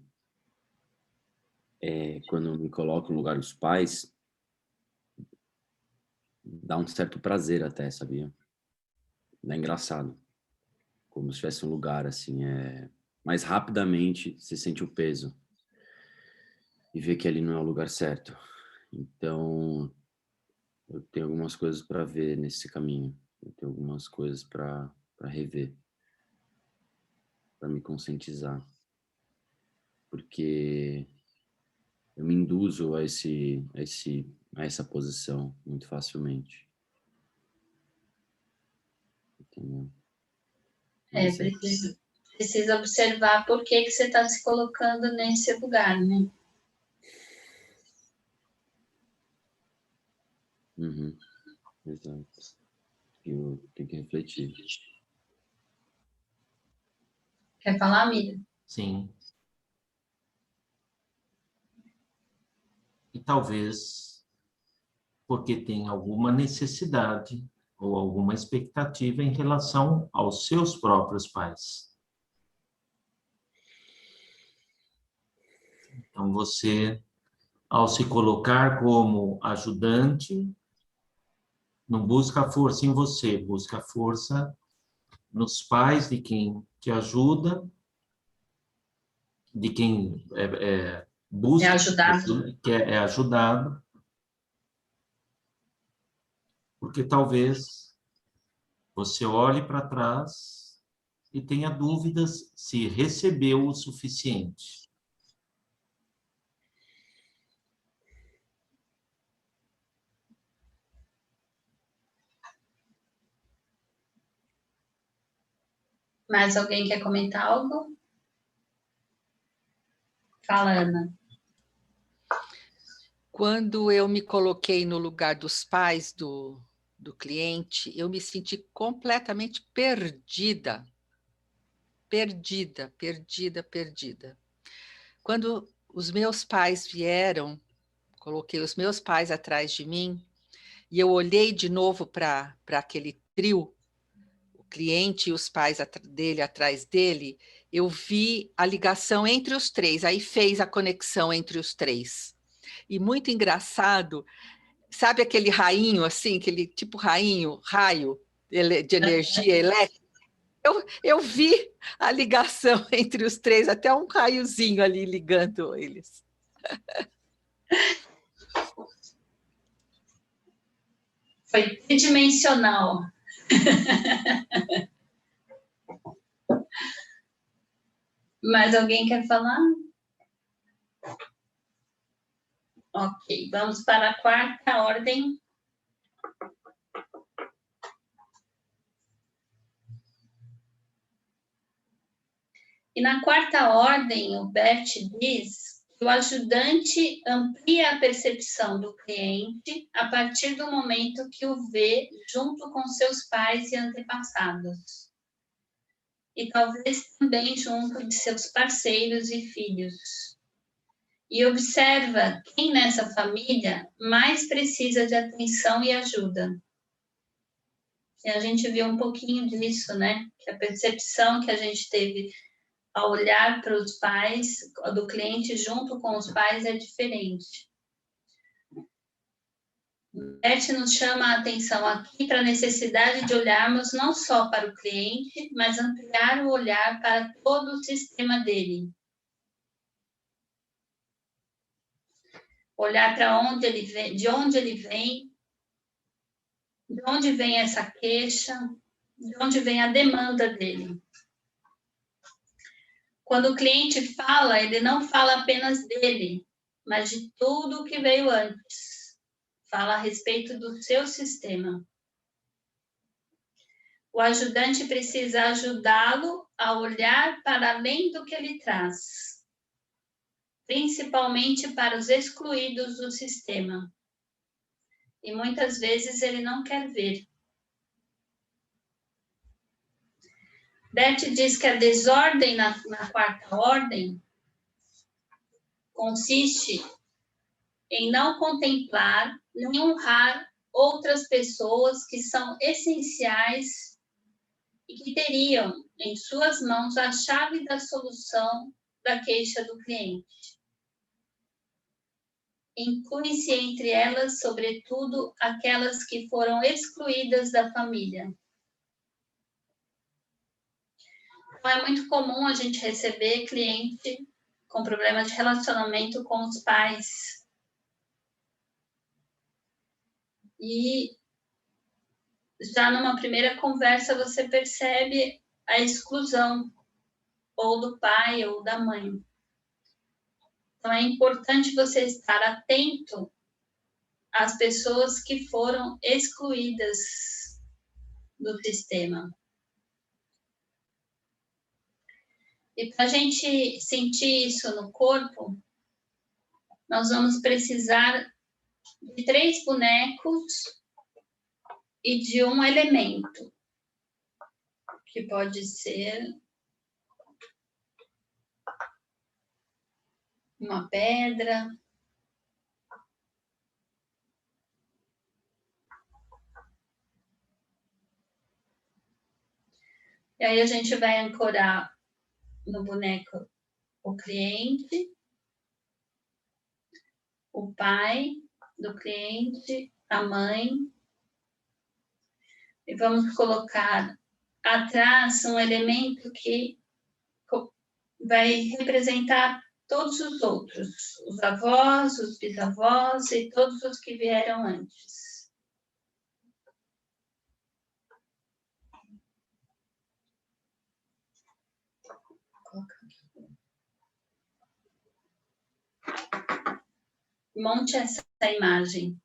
quando eu me coloco no lugar dos pais, dá um certo prazer até, sabia? É engraçado. Como se tivesse um lugar, assim, mais rapidamente você sente o peso e vê que ali não é o lugar certo. Então, eu tenho algumas coisas para ver nesse caminho. Eu tenho algumas coisas para rever, para me conscientizar. Porque eu me induzo a essa posição muito facilmente. Entendeu? Precisa observar por que você está se colocando nesse lugar, né? Uhum. Exato. Eu tenho que refletir. Quer falar, Miriam? Sim. E talvez porque tem alguma necessidade ou alguma expectativa em relação aos seus próprios pais. Então, você, ao se colocar como ajudante, não busca força em você, busca força nos pais de quem te ajuda, de quem busca, que é ajudado, porque talvez você olhe para trás e tenha dúvidas se recebeu o suficiente. Mais alguém quer comentar algo? Fala, Ana. Quando eu me coloquei no lugar dos pais do cliente, eu me senti completamente perdida. Perdida. Quando os meus pais vieram, coloquei os meus pais atrás de mim, e eu olhei de novo para aquele trio, o cliente e os pais dele atrás dele, eu vi a ligação entre os três, aí fez a conexão entre os três. E muito engraçado, sabe aquele rainho assim, aquele tipo raio de energia elétrica? Eu vi a ligação entre os três, até um raiozinho ali ligando eles. Foi tridimensional. Mais alguém quer falar? Ok, vamos para a quarta ordem. E na quarta ordem, o Bert diz que o ajudante amplia a percepção do cliente a partir do momento que o vê junto com seus pais e antepassados. E talvez também junto de seus parceiros e filhos. E observa quem nessa família mais precisa de atenção e ajuda. E a gente viu um pouquinho disso, né? Que a percepção que a gente teve ao olhar para os pais, do cliente junto com os pais, é diferente. Bert nos chama a atenção aqui para a necessidade de olharmos não só para o cliente, mas ampliar o olhar para todo o sistema dele. Olhar para onde ele vem, de onde ele vem, de onde vem essa queixa, de onde vem a demanda dele. Quando o cliente fala, ele não fala apenas dele, mas de tudo que veio antes. Fala a respeito do seu sistema. O ajudante precisa ajudá-lo a olhar para além do que ele traz, principalmente para os excluídos do sistema. E muitas vezes ele não quer ver. Bert diz que a desordem na quarta ordem consiste em não contemplar nem honrar outras pessoas que são essenciais e que teriam em suas mãos a chave da solução da queixa do cliente. Inclui-se entre elas, sobretudo, aquelas que foram excluídas da família. Então, é muito comum a gente receber cliente com problema de relacionamento com os pais. E já numa primeira conversa você percebe a exclusão ou do pai ou da mãe. Então é importante você estar atento às pessoas que foram excluídas do sistema. E para a gente sentir isso no corpo, nós vamos precisar de 3 bonecos e de um elemento, que pode ser uma pedra, e aí a gente vai ancorar no boneco o cliente, o pai do cliente, a mãe, e vamos colocar atrás um elemento que vai representar todos os outros, os avós, os bisavós e todos os que vieram antes. Monte essa imagem.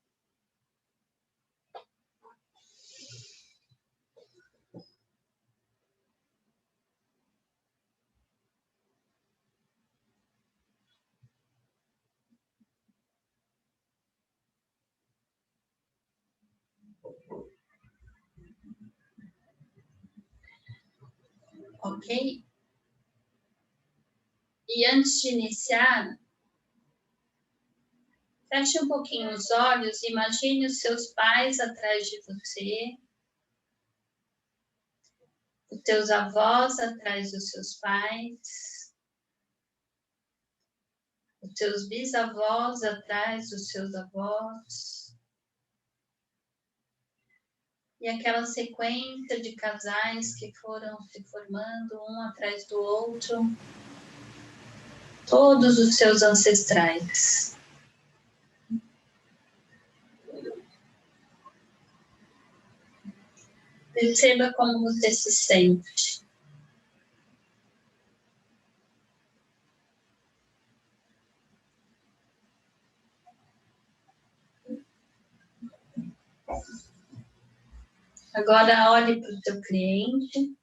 Ok? E antes de iniciar, feche um pouquinho os olhos e imagine os seus pais atrás de você, os seus avós atrás dos seus pais, os seus bisavós atrás dos seus avós, e aquela sequência de casais que foram se formando um atrás do outro, todos os seus ancestrais. Perceba como você se sente. Agora olhe para o seu cliente.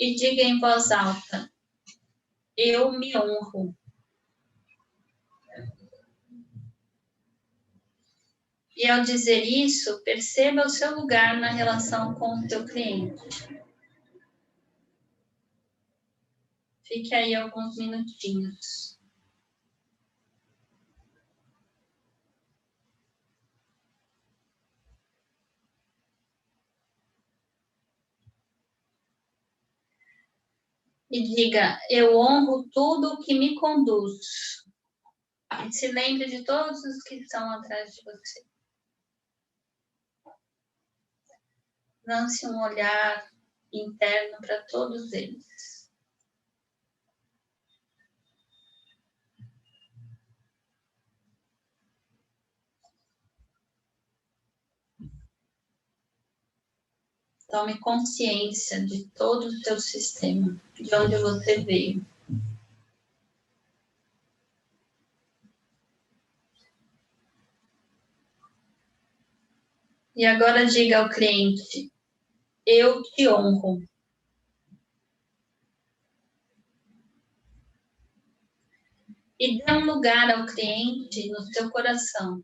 E diga em voz alta: eu me honro. E ao dizer isso, perceba o seu lugar na relação com o seu cliente. Fique aí alguns minutinhos. E diga, eu honro tudo que me conduz. E se lembre de todos os que estão atrás de você. Lance um olhar interno para todos eles. Tome consciência de todo o seu sistema, de onde você veio. E agora diga ao cliente, eu te honro. E dê um lugar ao cliente no seu coração.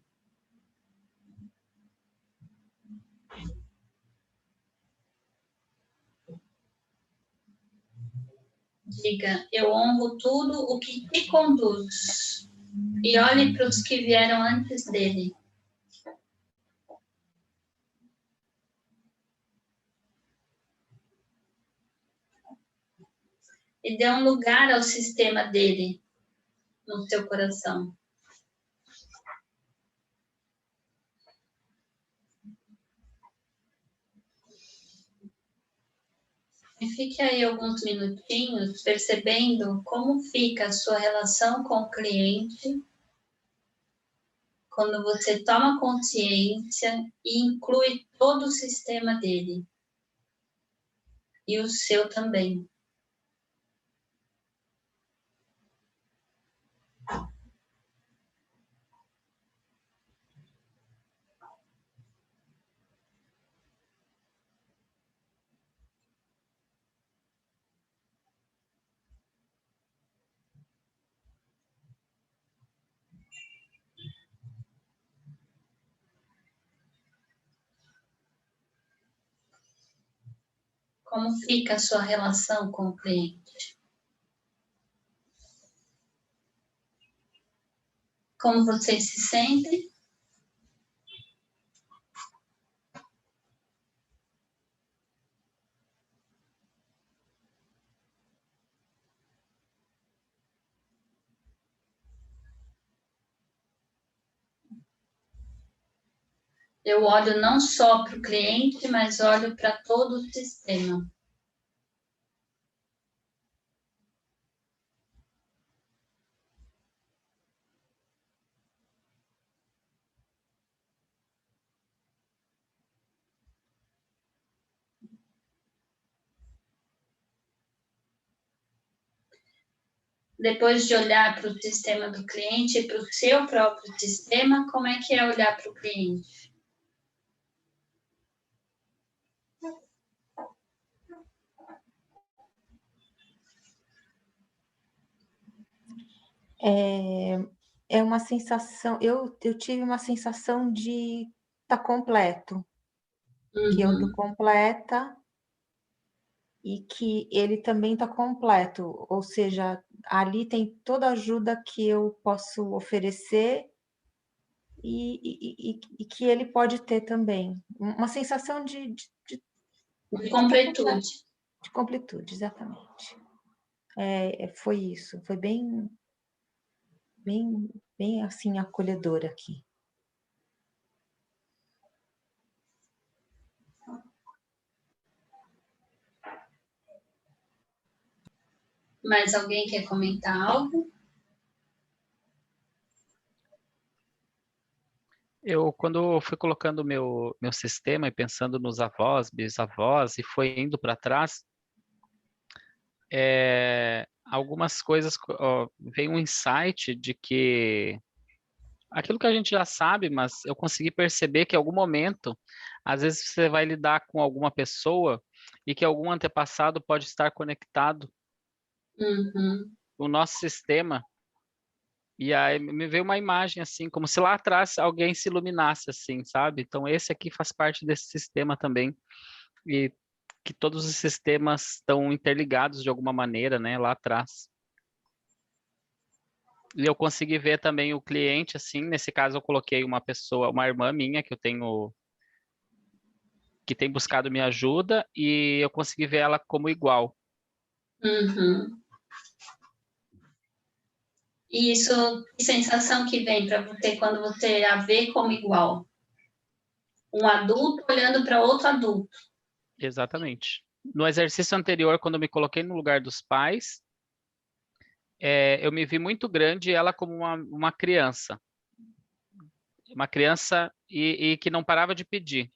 Diga, eu honro tudo o que te conduz. E olhe para os que vieram antes dele. E dê um lugar ao sistema dele no seu coração. E fique aí alguns minutinhos percebendo como fica a sua relação com o cliente quando você toma consciência e inclui todo o sistema dele. E o seu também. Como fica a sua relação com o cliente? Como você se sente? Eu olho não só para o cliente, mas olho para todo o sistema. Depois de olhar para o sistema do cliente e para o seu próprio sistema, como é que é olhar para o cliente? É uma sensação, eu tive uma sensação de estar completo, que eu estou completa e que ele também está completo, ou seja, ali tem toda a ajuda que eu posso oferecer e que ele pode ter também. Uma sensação de completude. De completude, exatamente. Foi isso, foi bem assim, acolhedor aqui. Mais alguém quer comentar algo? Eu, quando fui colocando meu sistema e pensando nos avós, bisavós, e foi indo para trás, algumas coisas, veio um insight de que aquilo que a gente já sabe, mas eu consegui perceber que em algum momento, às vezes você vai lidar com alguma pessoa e que algum antepassado pode estar conectado no nosso sistema. E aí me veio uma imagem assim, como se lá atrás alguém se iluminasse assim, sabe? Então esse aqui faz parte desse sistema também. E que todos os sistemas estão interligados de alguma maneira, né, lá atrás. E eu consegui ver também o cliente, assim, nesse caso eu coloquei uma pessoa, uma irmã minha que eu tenho, que tem buscado minha ajuda, e eu consegui ver ela como igual. Uhum. E isso, que sensação que vem para você quando você a vê como igual? Um adulto olhando para outro adulto. Exatamente. No exercício anterior, quando eu me coloquei no lugar dos pais, eu me vi muito grande, ela como uma criança. Uma criança e que não parava de pedir.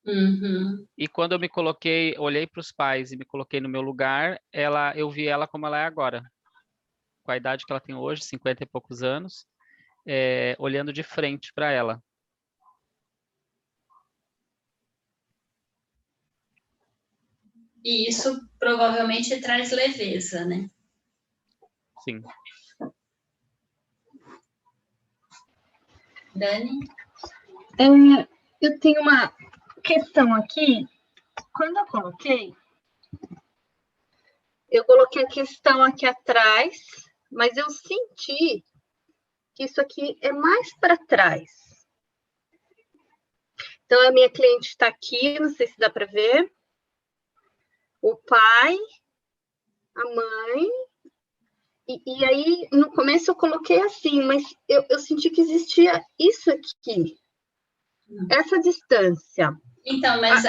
Uhum. E quando eu me coloquei, olhei para os pais e me coloquei no meu lugar, eu vi ela como ela é agora. Com a idade que ela tem hoje, 50 e poucos anos, olhando de frente para ela. E isso provavelmente traz leveza, né? Sim. Dani? Eu tenho uma questão aqui. Quando eu coloquei a questão aqui atrás, mas eu senti que isso aqui é mais para trás. Então, a minha cliente está aqui, não sei se dá para ver. O pai, a mãe. E aí, no começo, eu coloquei assim, mas eu senti que existia isso aqui. Essa distância. Então, mas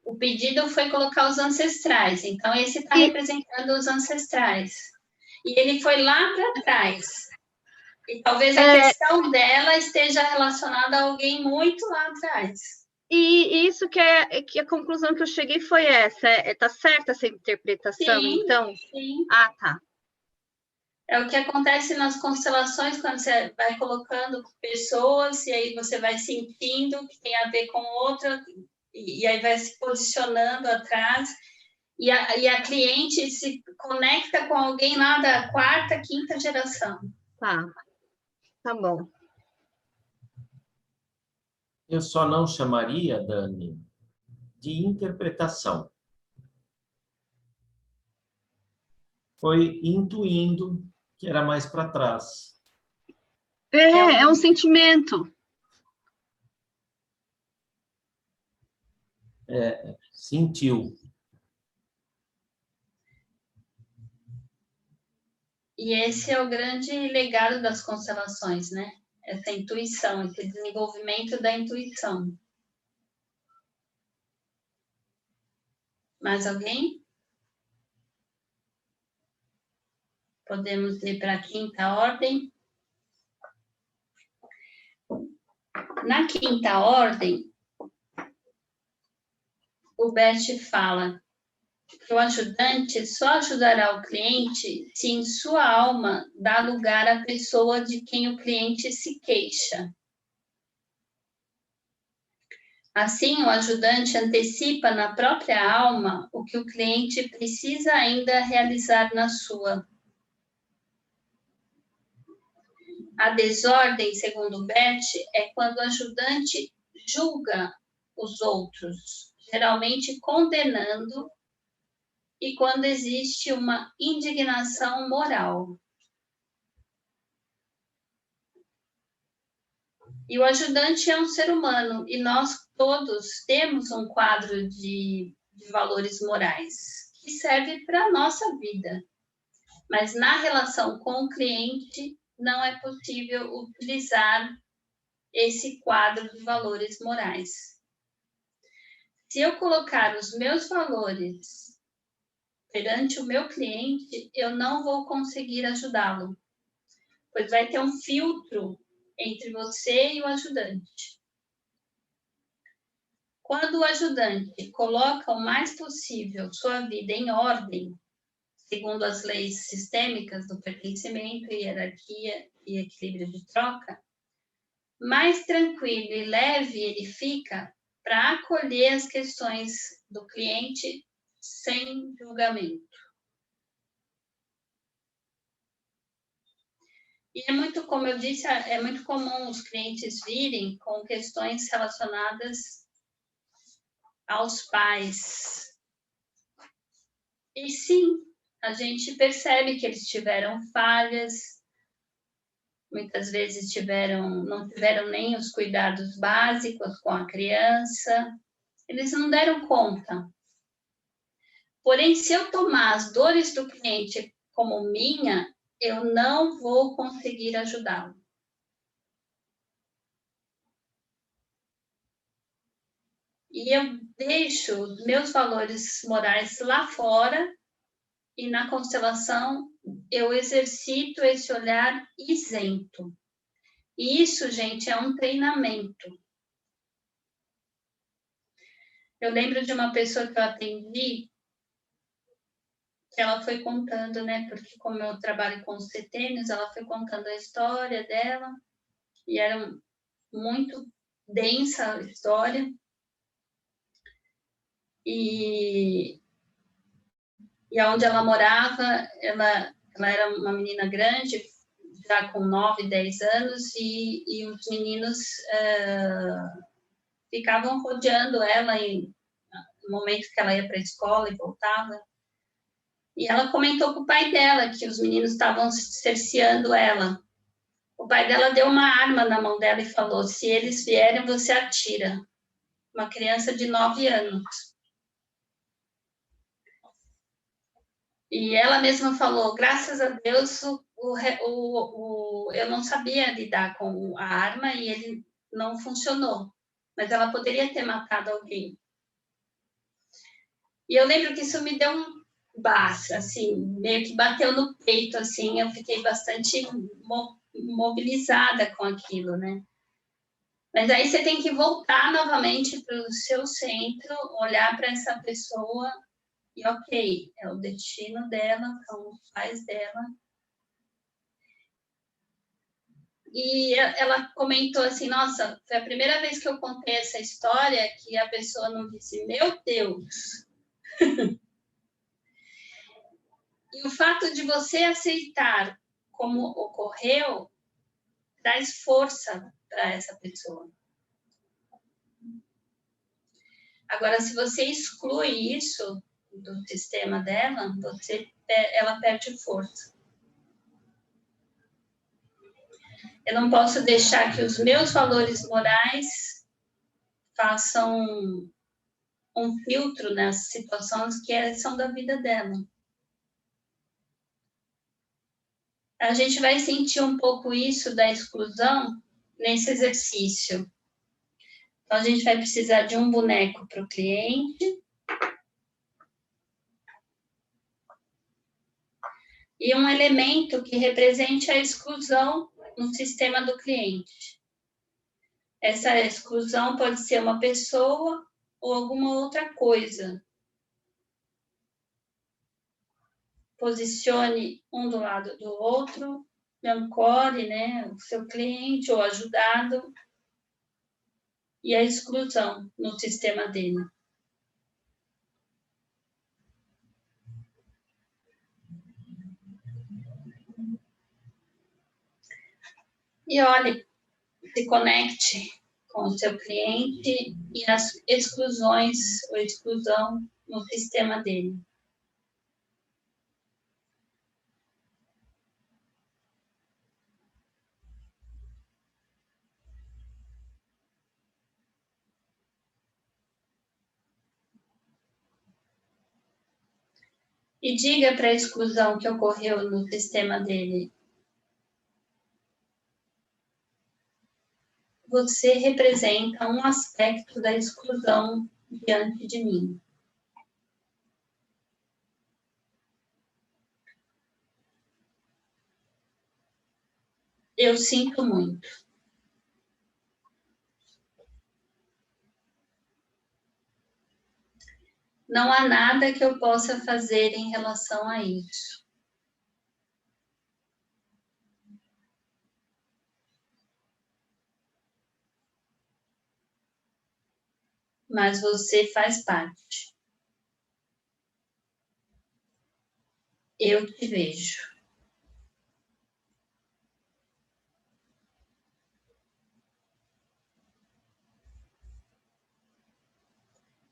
o pedido foi colocar os ancestrais. Então, esse está representando os ancestrais. E ele foi lá para trás. E talvez a questão dela esteja relacionada a alguém muito lá atrás. E isso que a conclusão que eu cheguei foi essa. Tá certa essa interpretação, sim, então? Sim. Ah, tá. É o que acontece nas constelações, quando você vai colocando pessoas, e aí você vai sentindo que tem a ver com outra, e aí vai se posicionando atrás, e a cliente se conecta com alguém lá da quarta, quinta geração. Tá bom. Eu só não chamaria, Dani, de interpretação. Foi intuindo que era mais para trás. É um sentimento. Sentiu. E esse é o grande legado das constelações, né? Essa intuição, esse desenvolvimento da intuição. Mais alguém? Podemos ir para a quinta ordem. Na quinta ordem, o Bert fala que o ajudante só ajudará o cliente se em sua alma dá lugar à pessoa de quem o cliente se queixa. Assim, o ajudante antecipa na própria alma o que o cliente precisa ainda realizar na sua. A desordem, segundo Bert, é quando o ajudante julga os outros, geralmente condenando, e quando existe uma indignação moral. E o ajudante é um ser humano, e nós todos temos um quadro de valores morais, que serve para a nossa vida. Mas na relação com o cliente, não é possível utilizar esse quadro de valores morais. Se eu colocar os meus valores perante o meu cliente, eu não vou conseguir ajudá-lo, pois vai ter um filtro entre você e o ajudante. Quando o ajudante coloca o mais possível sua vida em ordem, segundo as leis sistêmicas do pertencimento, hierarquia e equilíbrio de troca, mais tranquilo e leve ele fica para acolher as questões do cliente sem julgamento. E é muito, como eu disse, é muito comum os clientes virem com questões relacionadas aos pais. E sim, a gente percebe que eles tiveram falhas, muitas vezes não tiveram nem os cuidados básicos com a criança, eles não deram conta. Porém, se eu tomar as dores do cliente como minha, eu não vou conseguir ajudá-lo. E eu deixo meus valores morais lá fora e na constelação eu exercito esse olhar isento. E isso, gente, é um treinamento. Eu lembro de uma pessoa que eu atendi, que ela foi contando, né? Porque como eu trabalho com os setênios, ela foi contando a história dela, e era muito densa a história. E onde ela morava, ela era uma menina grande, já com 9, 10 anos, e os meninos ficavam rodeando ela no momento que ela ia para a escola e voltava. E ela comentou com o pai dela que os meninos estavam cerceando ela. O pai dela deu uma arma na mão dela e falou: se eles vierem, você atira. Uma criança de 9 anos. E ela mesma falou: graças a Deus, eu não sabia lidar com a arma e ele não funcionou. Mas ela poderia ter matado alguém. E eu lembro que isso me deu um baço, assim, meio que bateu no peito, assim, eu fiquei bastante mobilizada com aquilo, né? Mas aí você tem que voltar novamente para o seu centro, olhar para essa pessoa e, ok, é o destino dela, são os pais dela. E ela comentou assim, nossa, foi a primeira vez que eu contei essa história que a pessoa não disse, meu Deus. E o fato de você aceitar como ocorreu traz força para essa pessoa. Agora, se você exclui isso do sistema dela, ela perde força. Eu não posso deixar que os meus valores morais façam um filtro nas situações que são da vida dela. A gente vai sentir um pouco isso da exclusão nesse exercício. Então, a gente vai precisar de um boneco para o cliente e um elemento que represente a exclusão no sistema do cliente. Essa exclusão pode ser uma pessoa ou alguma outra coisa. Posicione um do lado do outro, ancore, né, o seu cliente ou ajudado e a exclusão no sistema dele. E olhe, se conecte com o seu cliente e as exclusões ou exclusão no sistema dele. E diga para a exclusão que ocorreu no sistema dele: você representa um aspecto da exclusão diante de mim. Eu sinto muito. Não há nada que eu possa fazer em relação a isso. Mas você faz parte. Eu te vejo.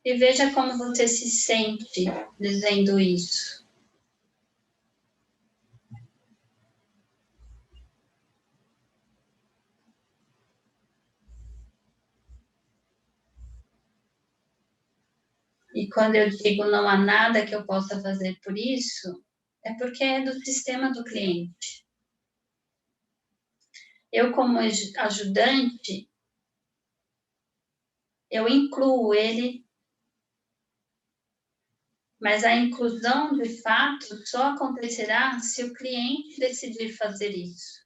E veja como você se sente dizendo isso. E E quando eu digo não há nada que eu possa fazer por isso, é porque é do sistema do cliente. Eu, como ajudante, eu incluo ele, mas a inclusão, de fato, só acontecerá se o cliente decidir fazer isso.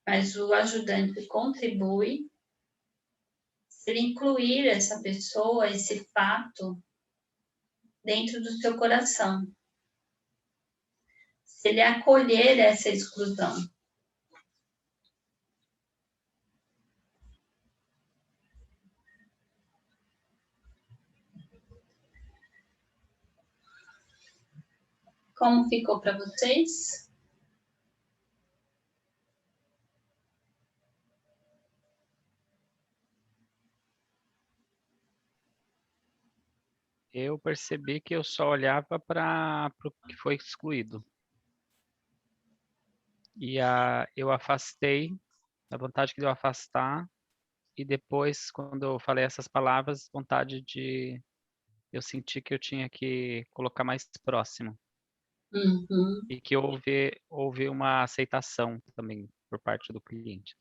Mas o ajudante contribui se ele incluir essa pessoa, esse fato, dentro do seu coração. Se ele acolher essa exclusão. Como ficou para vocês? Eu percebi que eu só olhava para o que foi excluído. E eu afastei, a vontade que deu afastar, e depois, quando eu falei essas palavras, vontade de... Eu senti que eu tinha que colocar mais próximo. Uhum. E que houve uma aceitação também por parte do cliente.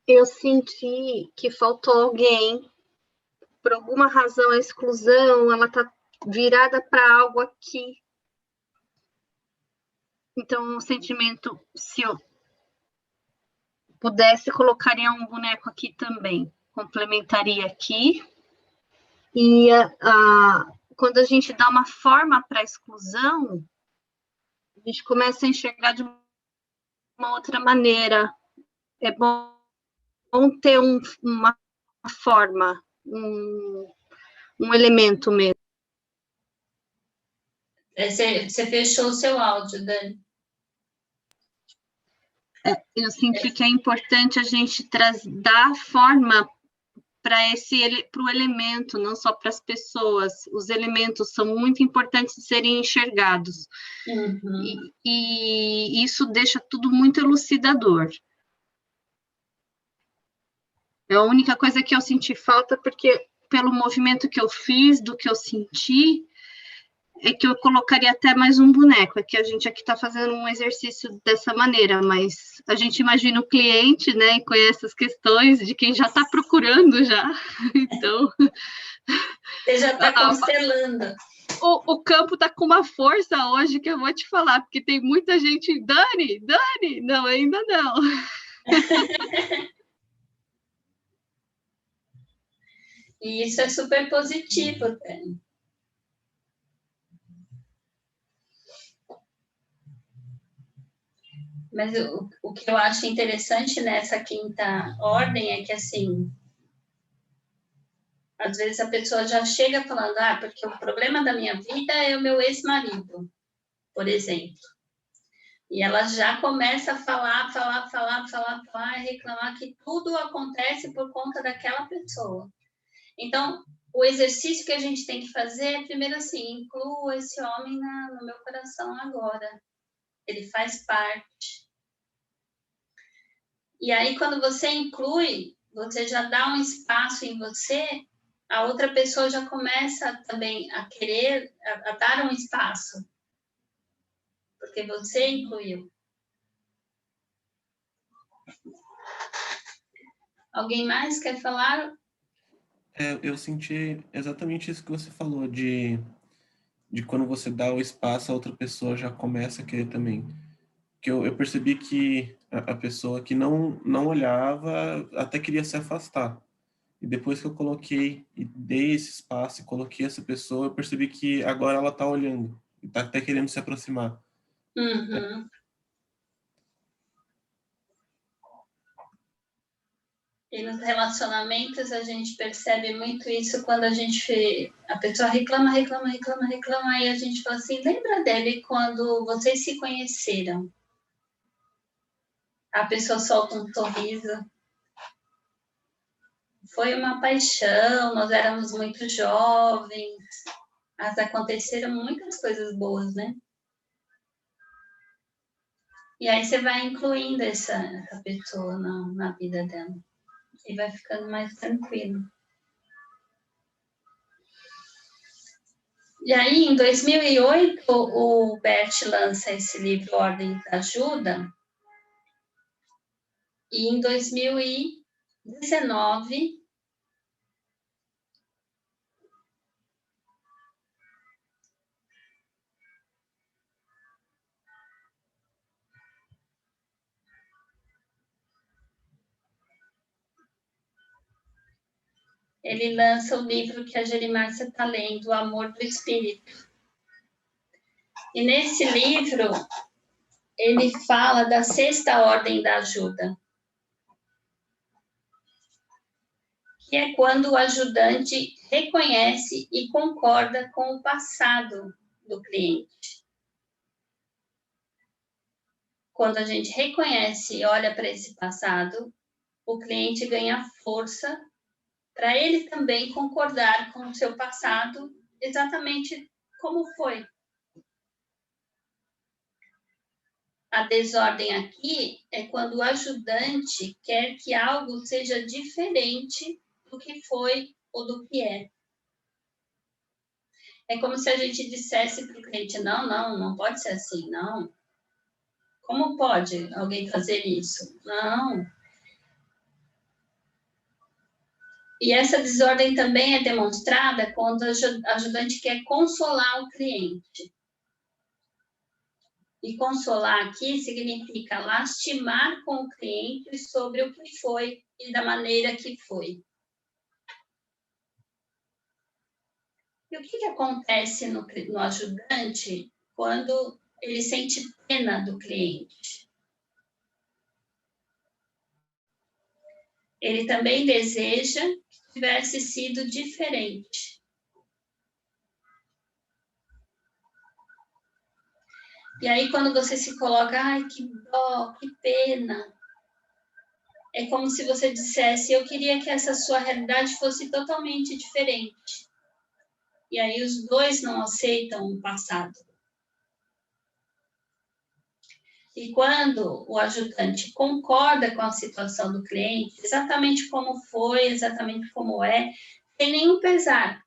Eu senti que faltou alguém, por alguma razão a exclusão, ela tá virada para algo aqui. Então, o sentimento, se eu pudesse, colocaria um boneco aqui também, complementaria aqui. E quando a gente dá uma forma para a exclusão, a gente começa a enxergar de uma outra maneira. É bom ter uma forma, um elemento mesmo. Você fechou o seu áudio, Dani. Eu senti que é importante a gente dar forma para o elemento, não só para as pessoas. Os elementos são muito importantes de serem enxergados. Uhum. E isso deixa tudo muito elucidador. É a única coisa que eu senti falta, porque pelo movimento que eu fiz, do que eu senti, é que eu colocaria até mais um boneco. É que a gente aqui está fazendo um exercício dessa maneira, mas a gente imagina o cliente, né, e conhece as questões de quem já está procurando já. Então... Você já está constelando. O campo está com uma força hoje que eu vou te falar, porque tem muita gente... Dani, não, ainda não. E isso é super positivo, Dani. Mas o que eu acho interessante nessa quinta ordem é que, assim, às vezes a pessoa já chega falando, porque o problema da minha vida é o meu ex-marido, por exemplo. E ela já começa a falar, e reclamar que tudo acontece por conta daquela pessoa. Então, o exercício que a gente tem que fazer é, primeiro assim, incluo esse homem no meu coração agora. Ele faz parte. E aí, quando você inclui, você já dá um espaço em você, a outra pessoa já começa também a querer, a dar um espaço. Porque você incluiu. Alguém mais quer falar? Eu senti exatamente isso que você falou, de quando você dá o espaço, a outra pessoa já começa a querer também. Que eu percebi que a pessoa que não olhava até queria se afastar. E depois que eu coloquei e dei esse espaço e coloquei essa pessoa, eu percebi que agora ela está olhando e está até querendo se aproximar. Uhum. E nos relacionamentos a gente percebe muito isso quando a pessoa reclama, e a gente fala assim, lembra dele quando vocês se conheceram? a pessoa solta um sorriso. Foi uma paixão, nós éramos muito jovens, mas aconteceram muitas coisas boas, né? E aí você vai incluindo essa pessoa na vida dela. E vai ficando mais tranquilo. E aí, em 2008, o Bert lança esse livro Ordem da Ajuda. E em 2019, ele lança o livro que a Gerimácia está lendo, O Amor do Espírito. E nesse livro, ele fala da sexta ordem da ajuda, que é quando o ajudante reconhece e concorda com o passado do cliente. Quando a gente reconhece e olha para esse passado, o cliente ganha força para ele também concordar com o seu passado exatamente como foi. A desordem aqui é quando o ajudante quer que algo seja diferente do que foi ou do que é. É como se a gente dissesse para o cliente, não pode ser assim, não. Como pode alguém fazer isso? Não. E essa desordem também é demonstrada quando o ajudante quer consolar o cliente. E consolar aqui significa lastimar com o cliente sobre o que foi e da maneira que foi. E o que acontece no ajudante quando ele sente pena do cliente? Ele também deseja que tivesse sido diferente. E aí, quando você se coloca, ai, que dó, que pena, é como se você dissesse, eu queria que essa sua realidade fosse totalmente diferente. E aí os dois não aceitam o passado. E quando o ajudante concorda com a situação do cliente, exatamente como foi, exatamente como é, sem nenhum pesar.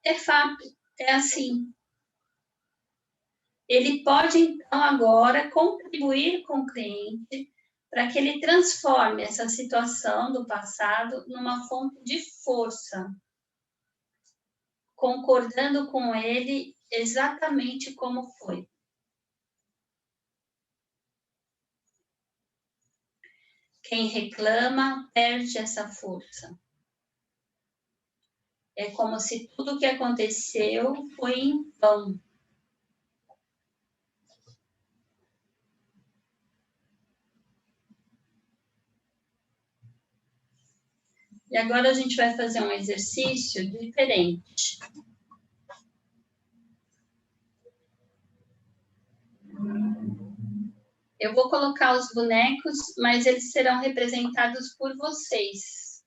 É fato, é assim. Ele pode, então, agora contribuir com o cliente para que ele transforme essa situação do passado numa fonte de força, concordando com ele exatamente como foi. Quem reclama perde essa força. É como se tudo o que aconteceu foi em vão. E agora a gente vai fazer um exercício diferente. Eu vou colocar os bonecos, mas eles serão representados por vocês.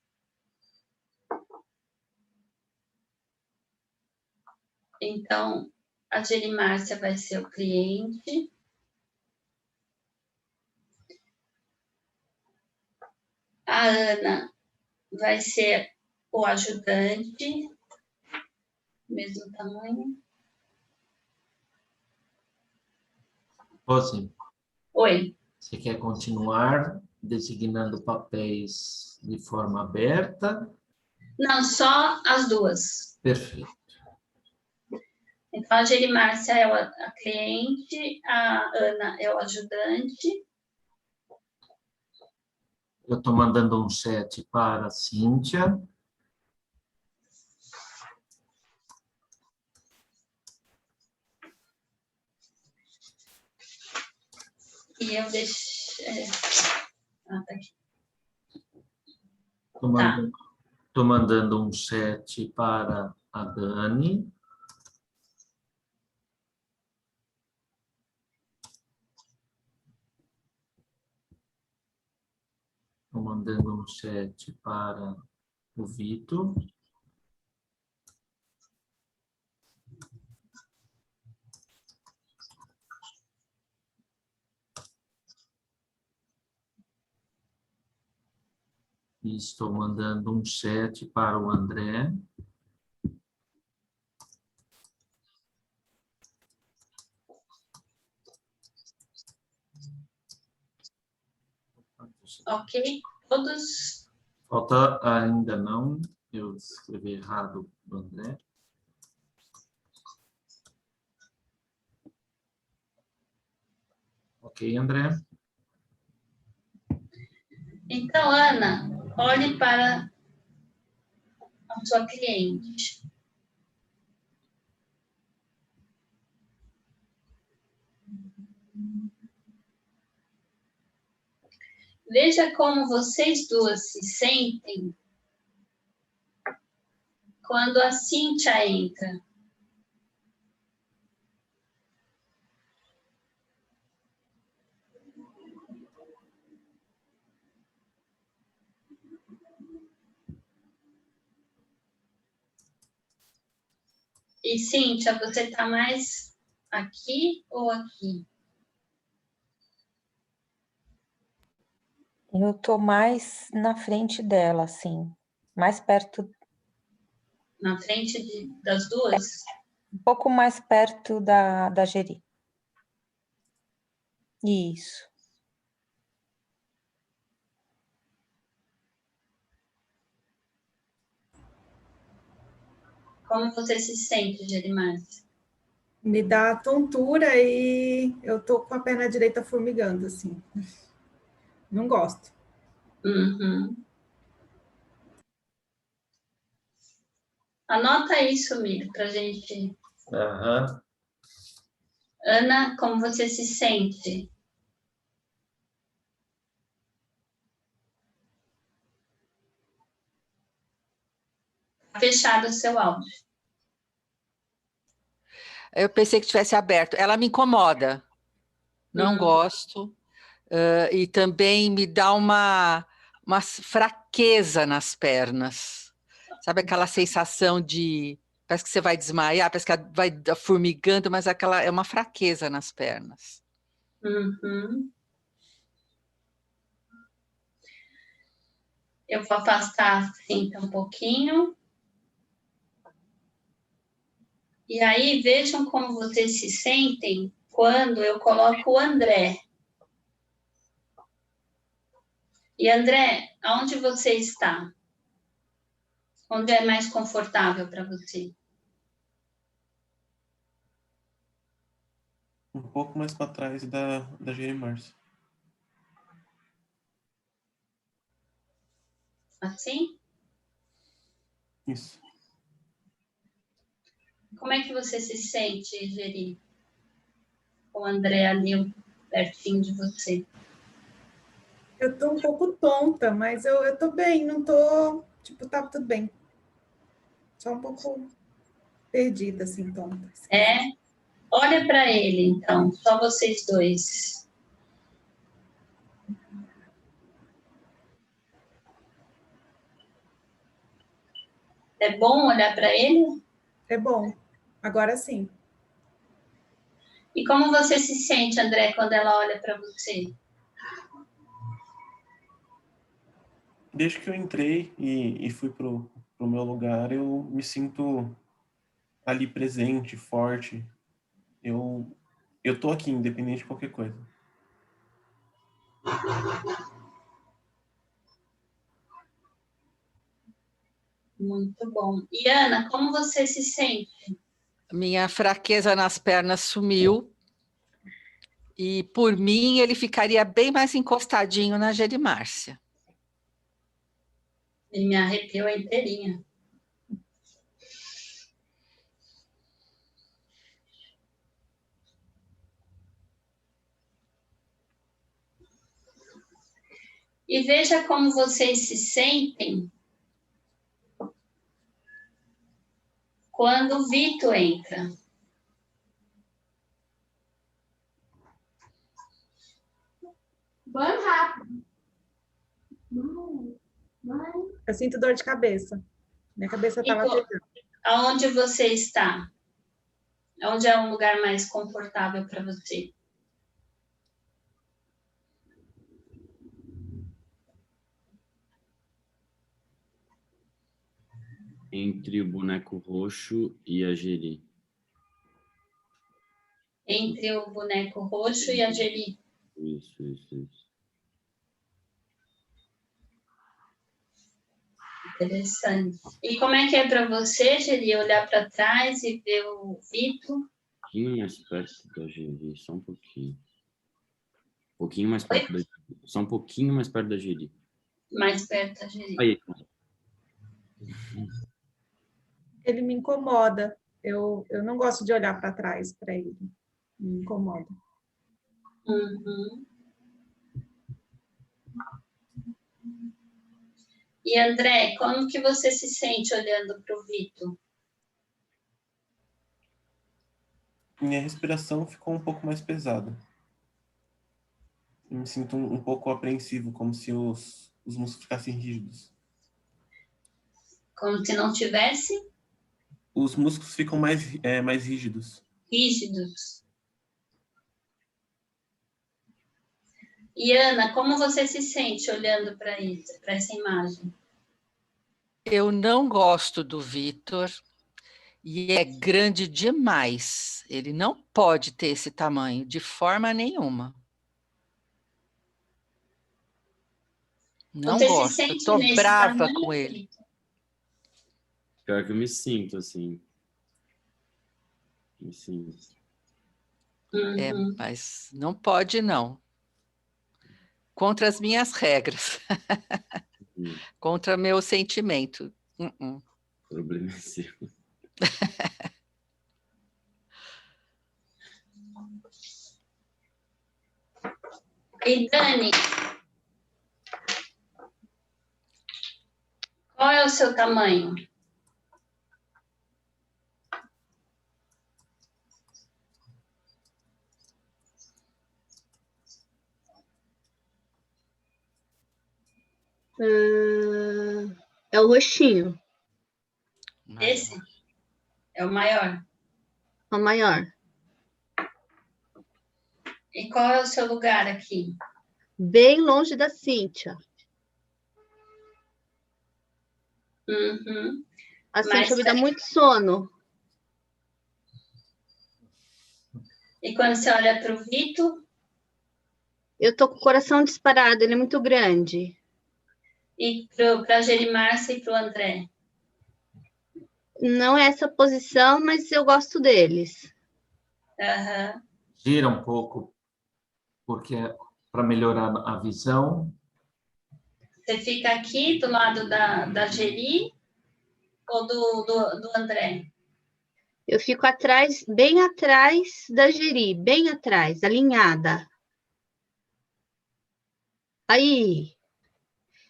Então, a Gerimácia vai ser o cliente. A Ana vai ser o ajudante, mesmo tamanho. Rose, Oi. você quer continuar designando papéis de forma aberta? Não, só as duas. Perfeito. Então, a Gerimácia é a cliente, a Ana é o ajudante. Eu estou mandando um chat para a Cíntia. E eu deixo... tá aqui. Estou mandando um chat para a Dani. Estou mandando no chat para o Vitor. E estou mandando um chat para o André. Ok? Todos... Falta ainda não, eu escrevi errado do André. Ok, André. Então, Ana, olhe para a sua cliente. Veja como vocês duas se sentem quando a Cíntia entra. E, Cíntia, você está mais aqui ou aqui? Eu estou mais na frente dela, assim, mais perto. Na frente das duas? Um pouco mais perto da Geri. Isso. Como você se sente, Gerimárcia? Me dá tontura e eu tô com a perna direita formigando, assim. Não gosto. Uhum. Anota isso, amigo, pra gente. Aham. Ana, como você se sente? Fechado o seu áudio. Eu pensei que tivesse aberto. Ela me incomoda. Não gosto. E também me dá uma fraqueza nas pernas. Sabe aquela sensação de... Parece que você vai desmaiar, parece que vai formigando, mas é uma fraqueza nas pernas. Uhum. Eu vou afastar a cinta um pouquinho. E aí, vejam como vocês se sentem quando eu coloco o André. E, André, aonde você está? Onde é mais confortável para você? Um pouco mais para trás da Gerimárcia. Assim? Isso. Como é que você se sente, Geri? Com o André ali pertinho de você? Eu tô um pouco tonta, mas eu tô bem, não tô... Tipo, tá tudo bem. Só um pouco perdida, assim, tonta. É? Olha para ele, então, só vocês dois. É bom olhar para ele? É bom. Agora sim. E como você se sente, André, quando ela olha para você? Desde que eu entrei e fui pro meu lugar, eu me sinto ali presente, forte. Eu tô aqui, independente de qualquer coisa. Muito bom. E, Ana, como você se sente? Minha fraqueza nas pernas sumiu. E, por mim, ele ficaria bem mais encostadinho na Gerimárcia. Ele me arrepiou inteirinha. E veja como vocês se sentem quando o Vitor entra. Banho rápido. Eu sinto dor de cabeça. Minha cabeça está latejando. Aonde você está? Onde é um lugar mais confortável para você? Entre o boneco roxo e a Geri. Entre o boneco roxo e a Geri. Isso. Interessante. E como é que é para você, Geri, olhar para trás e ver o Vitor? Um pouquinho mais perto da Geri, só um pouquinho. Um pouquinho mais perto da Geri. Só um pouquinho mais perto da Geri. Mais perto da Geri. Aí. Ele me incomoda. Eu não gosto de olhar para trás para ele. Me incomoda. Uhum. E André, como que você se sente olhando para o Vitor? Minha respiração ficou um pouco mais pesada. Eu me sinto um pouco apreensivo, como se os músculos ficassem rígidos. Como se não tivesse? Os músculos ficam mais rígidos. Rígidos. E Ana, como você se sente olhando para isso, para essa imagem? Eu não gosto do Vitor e é grande demais. Ele não pode ter esse tamanho de forma nenhuma. Não Você gosto. se sente Eu tô nesse brava tamanho, com ele. Vitor? Pior que eu me sinto, assim. Me sinto. É, Uhum. mas não pode, não. Contra as minhas regras. Contra meu sentimento. O problema é seu. E Dani, qual é o seu tamanho? É o roxinho, Esse é o maior. o maior. E qual é o seu lugar aqui? Bem longe da Cíntia. Uhum. A Mais Cíntia me dá perto. muito sono. E quando você olha para o Vitor? Eu tô com o coração disparado, ele é muito grande. E para a Gerimárcia e para o André? Não é essa posição, mas eu gosto deles. Uhum. Gira um pouco, porque para melhorar a visão. Você fica aqui do lado da Geri ou do André? Eu fico atrás, bem atrás da Geri, bem atrás, alinhada. Aí.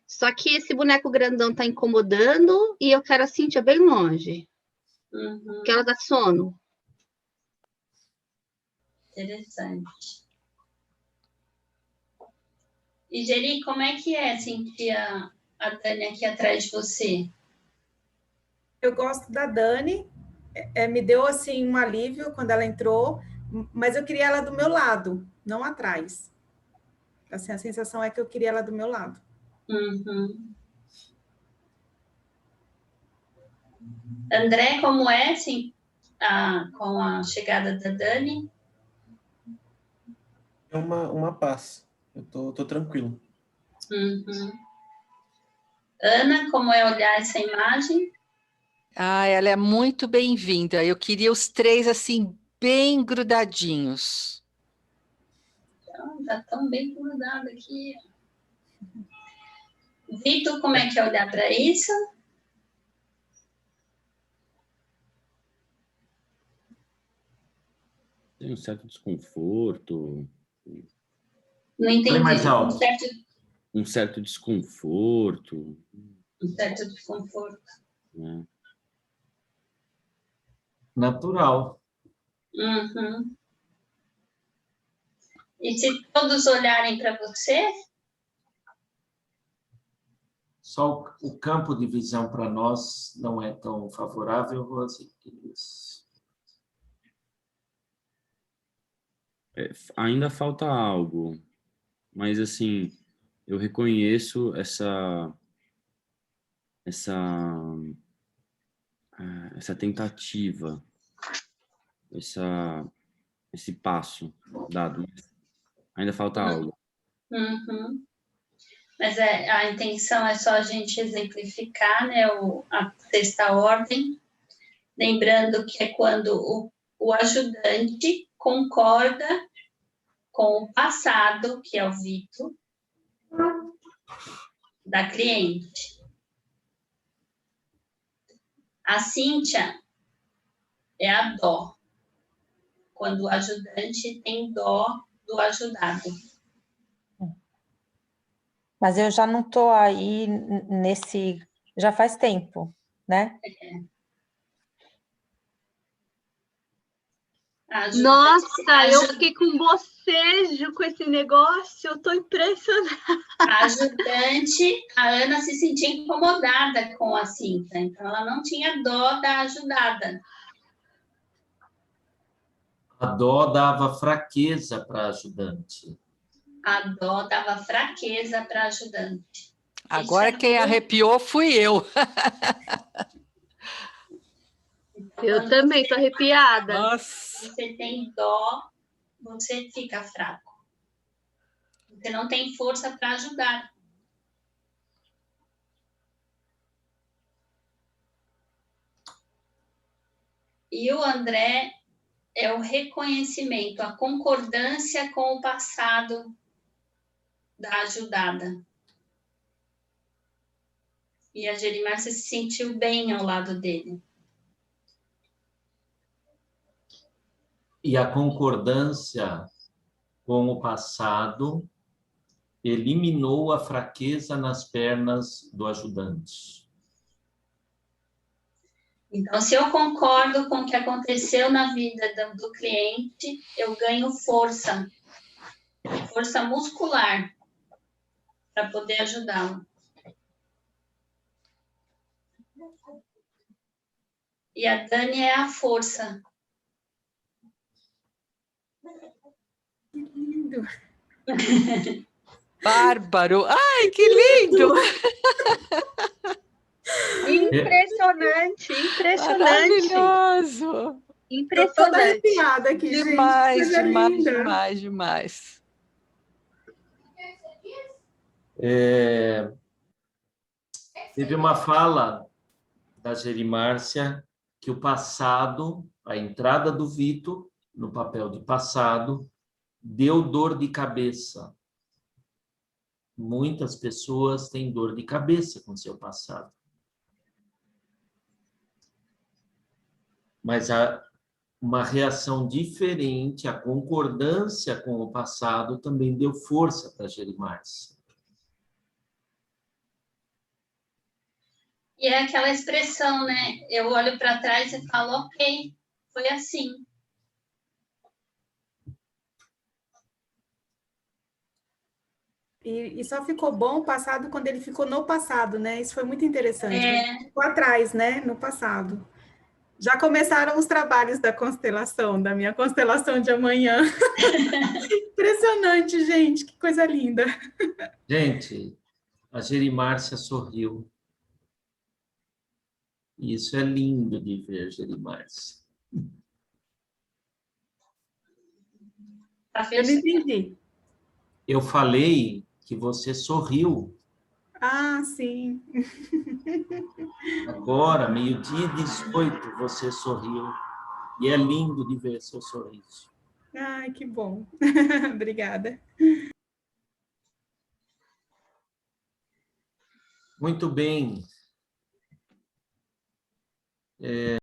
Só que esse boneco grandão tá incomodando e eu quero a Cíntia bem longe. Uhum. Porque ela dá sono. Interessante. E Geri, como é que é sentir a Dani aqui atrás de você? Eu gosto da Dani. Me deu assim um alívio quando ela entrou, mas eu queria ela do meu lado, não atrás. Assim, a sensação é que eu queria ela do meu lado. Uhum. André, como é assim, com a chegada da Dani? É uma paz. Eu tô tranquilo. Uhum. Ana, como é olhar essa imagem? Ela é muito bem-vinda. Eu queria os três assim, bem grudadinhos. Tá tão bem grudado aqui. Vitor, como é que é olhar para isso? Tem um certo desconforto. Não entendi. Mais alto. Um certo desconforto. Um certo desconforto. Né? Natural. Uhum. E se todos olharem para você? Só o campo de visão para nós não é tão favorável, Rose. Ainda falta algo, mas assim, eu reconheço essa tentativa, esse passo dado, mas ainda falta algo. Uhum. Mas a intenção é só a gente exemplificar, né, a sexta ordem, lembrando que é quando o ajudante concorda com o passado, que é o Vito, da cliente. A Cíntia é a dó, quando o ajudante tem dó do ajudado. Mas eu já não estou aí nesse... Já faz tempo, né? Nossa, eu fiquei com bocejo com esse negócio, eu tô impressionada. A ajudante, a Ana se sentia incomodada com a Cíntia, então ela não tinha dó da ajudada. A dó dava fraqueza para a ajudante. A dó dava fraqueza para a ajudante. Agora quem arrepiou fui eu. Eu também tô arrepiada. Nossa. Você tem dó, você fica fraco. Você não tem força para ajudar. E o André é o reconhecimento, a concordância com o passado da ajudada. E a Gerimar se sentiu bem ao lado dele. E a concordância com o passado eliminou a fraqueza nas pernas do ajudante. Então, se eu concordo com o que aconteceu na vida do cliente, eu ganho força muscular para poder ajudá-lo. E a Dani é a força. Que lindo. Bárbaro. Ai, que lindo! Impressionante, impressionante. Maravilhoso! Estou toda Impressionante. arrepiada aqui, Demais, gente. Coisa demais, linda. demais, demais. Teve uma fala da Gerimárcia que o passado, a entrada do Vito no papel de passado, deu dor de cabeça. Muitas pessoas têm dor de cabeça com seu passado. Mas uma reação diferente, a concordância com o passado também deu força para Gerimárcia. E é aquela expressão, né? Eu olho para trás e falo, ok, foi assim. E só ficou bom o passado quando ele ficou no passado, né? Isso foi muito interessante. É. Ficou atrás, né? No passado. Já começaram os trabalhos da constelação, da minha constelação de amanhã. Impressionante, gente. Que coisa linda. Gente, a Gerimárcia sorriu. Isso é lindo de ver, Gerimárcia. Eu não entendi. Eu falei que você sorriu. Ah, sim. Agora, meio-dia e 18, você sorriu. E é lindo de ver seu sorriso. Ai, que bom. Obrigada. Muito bem.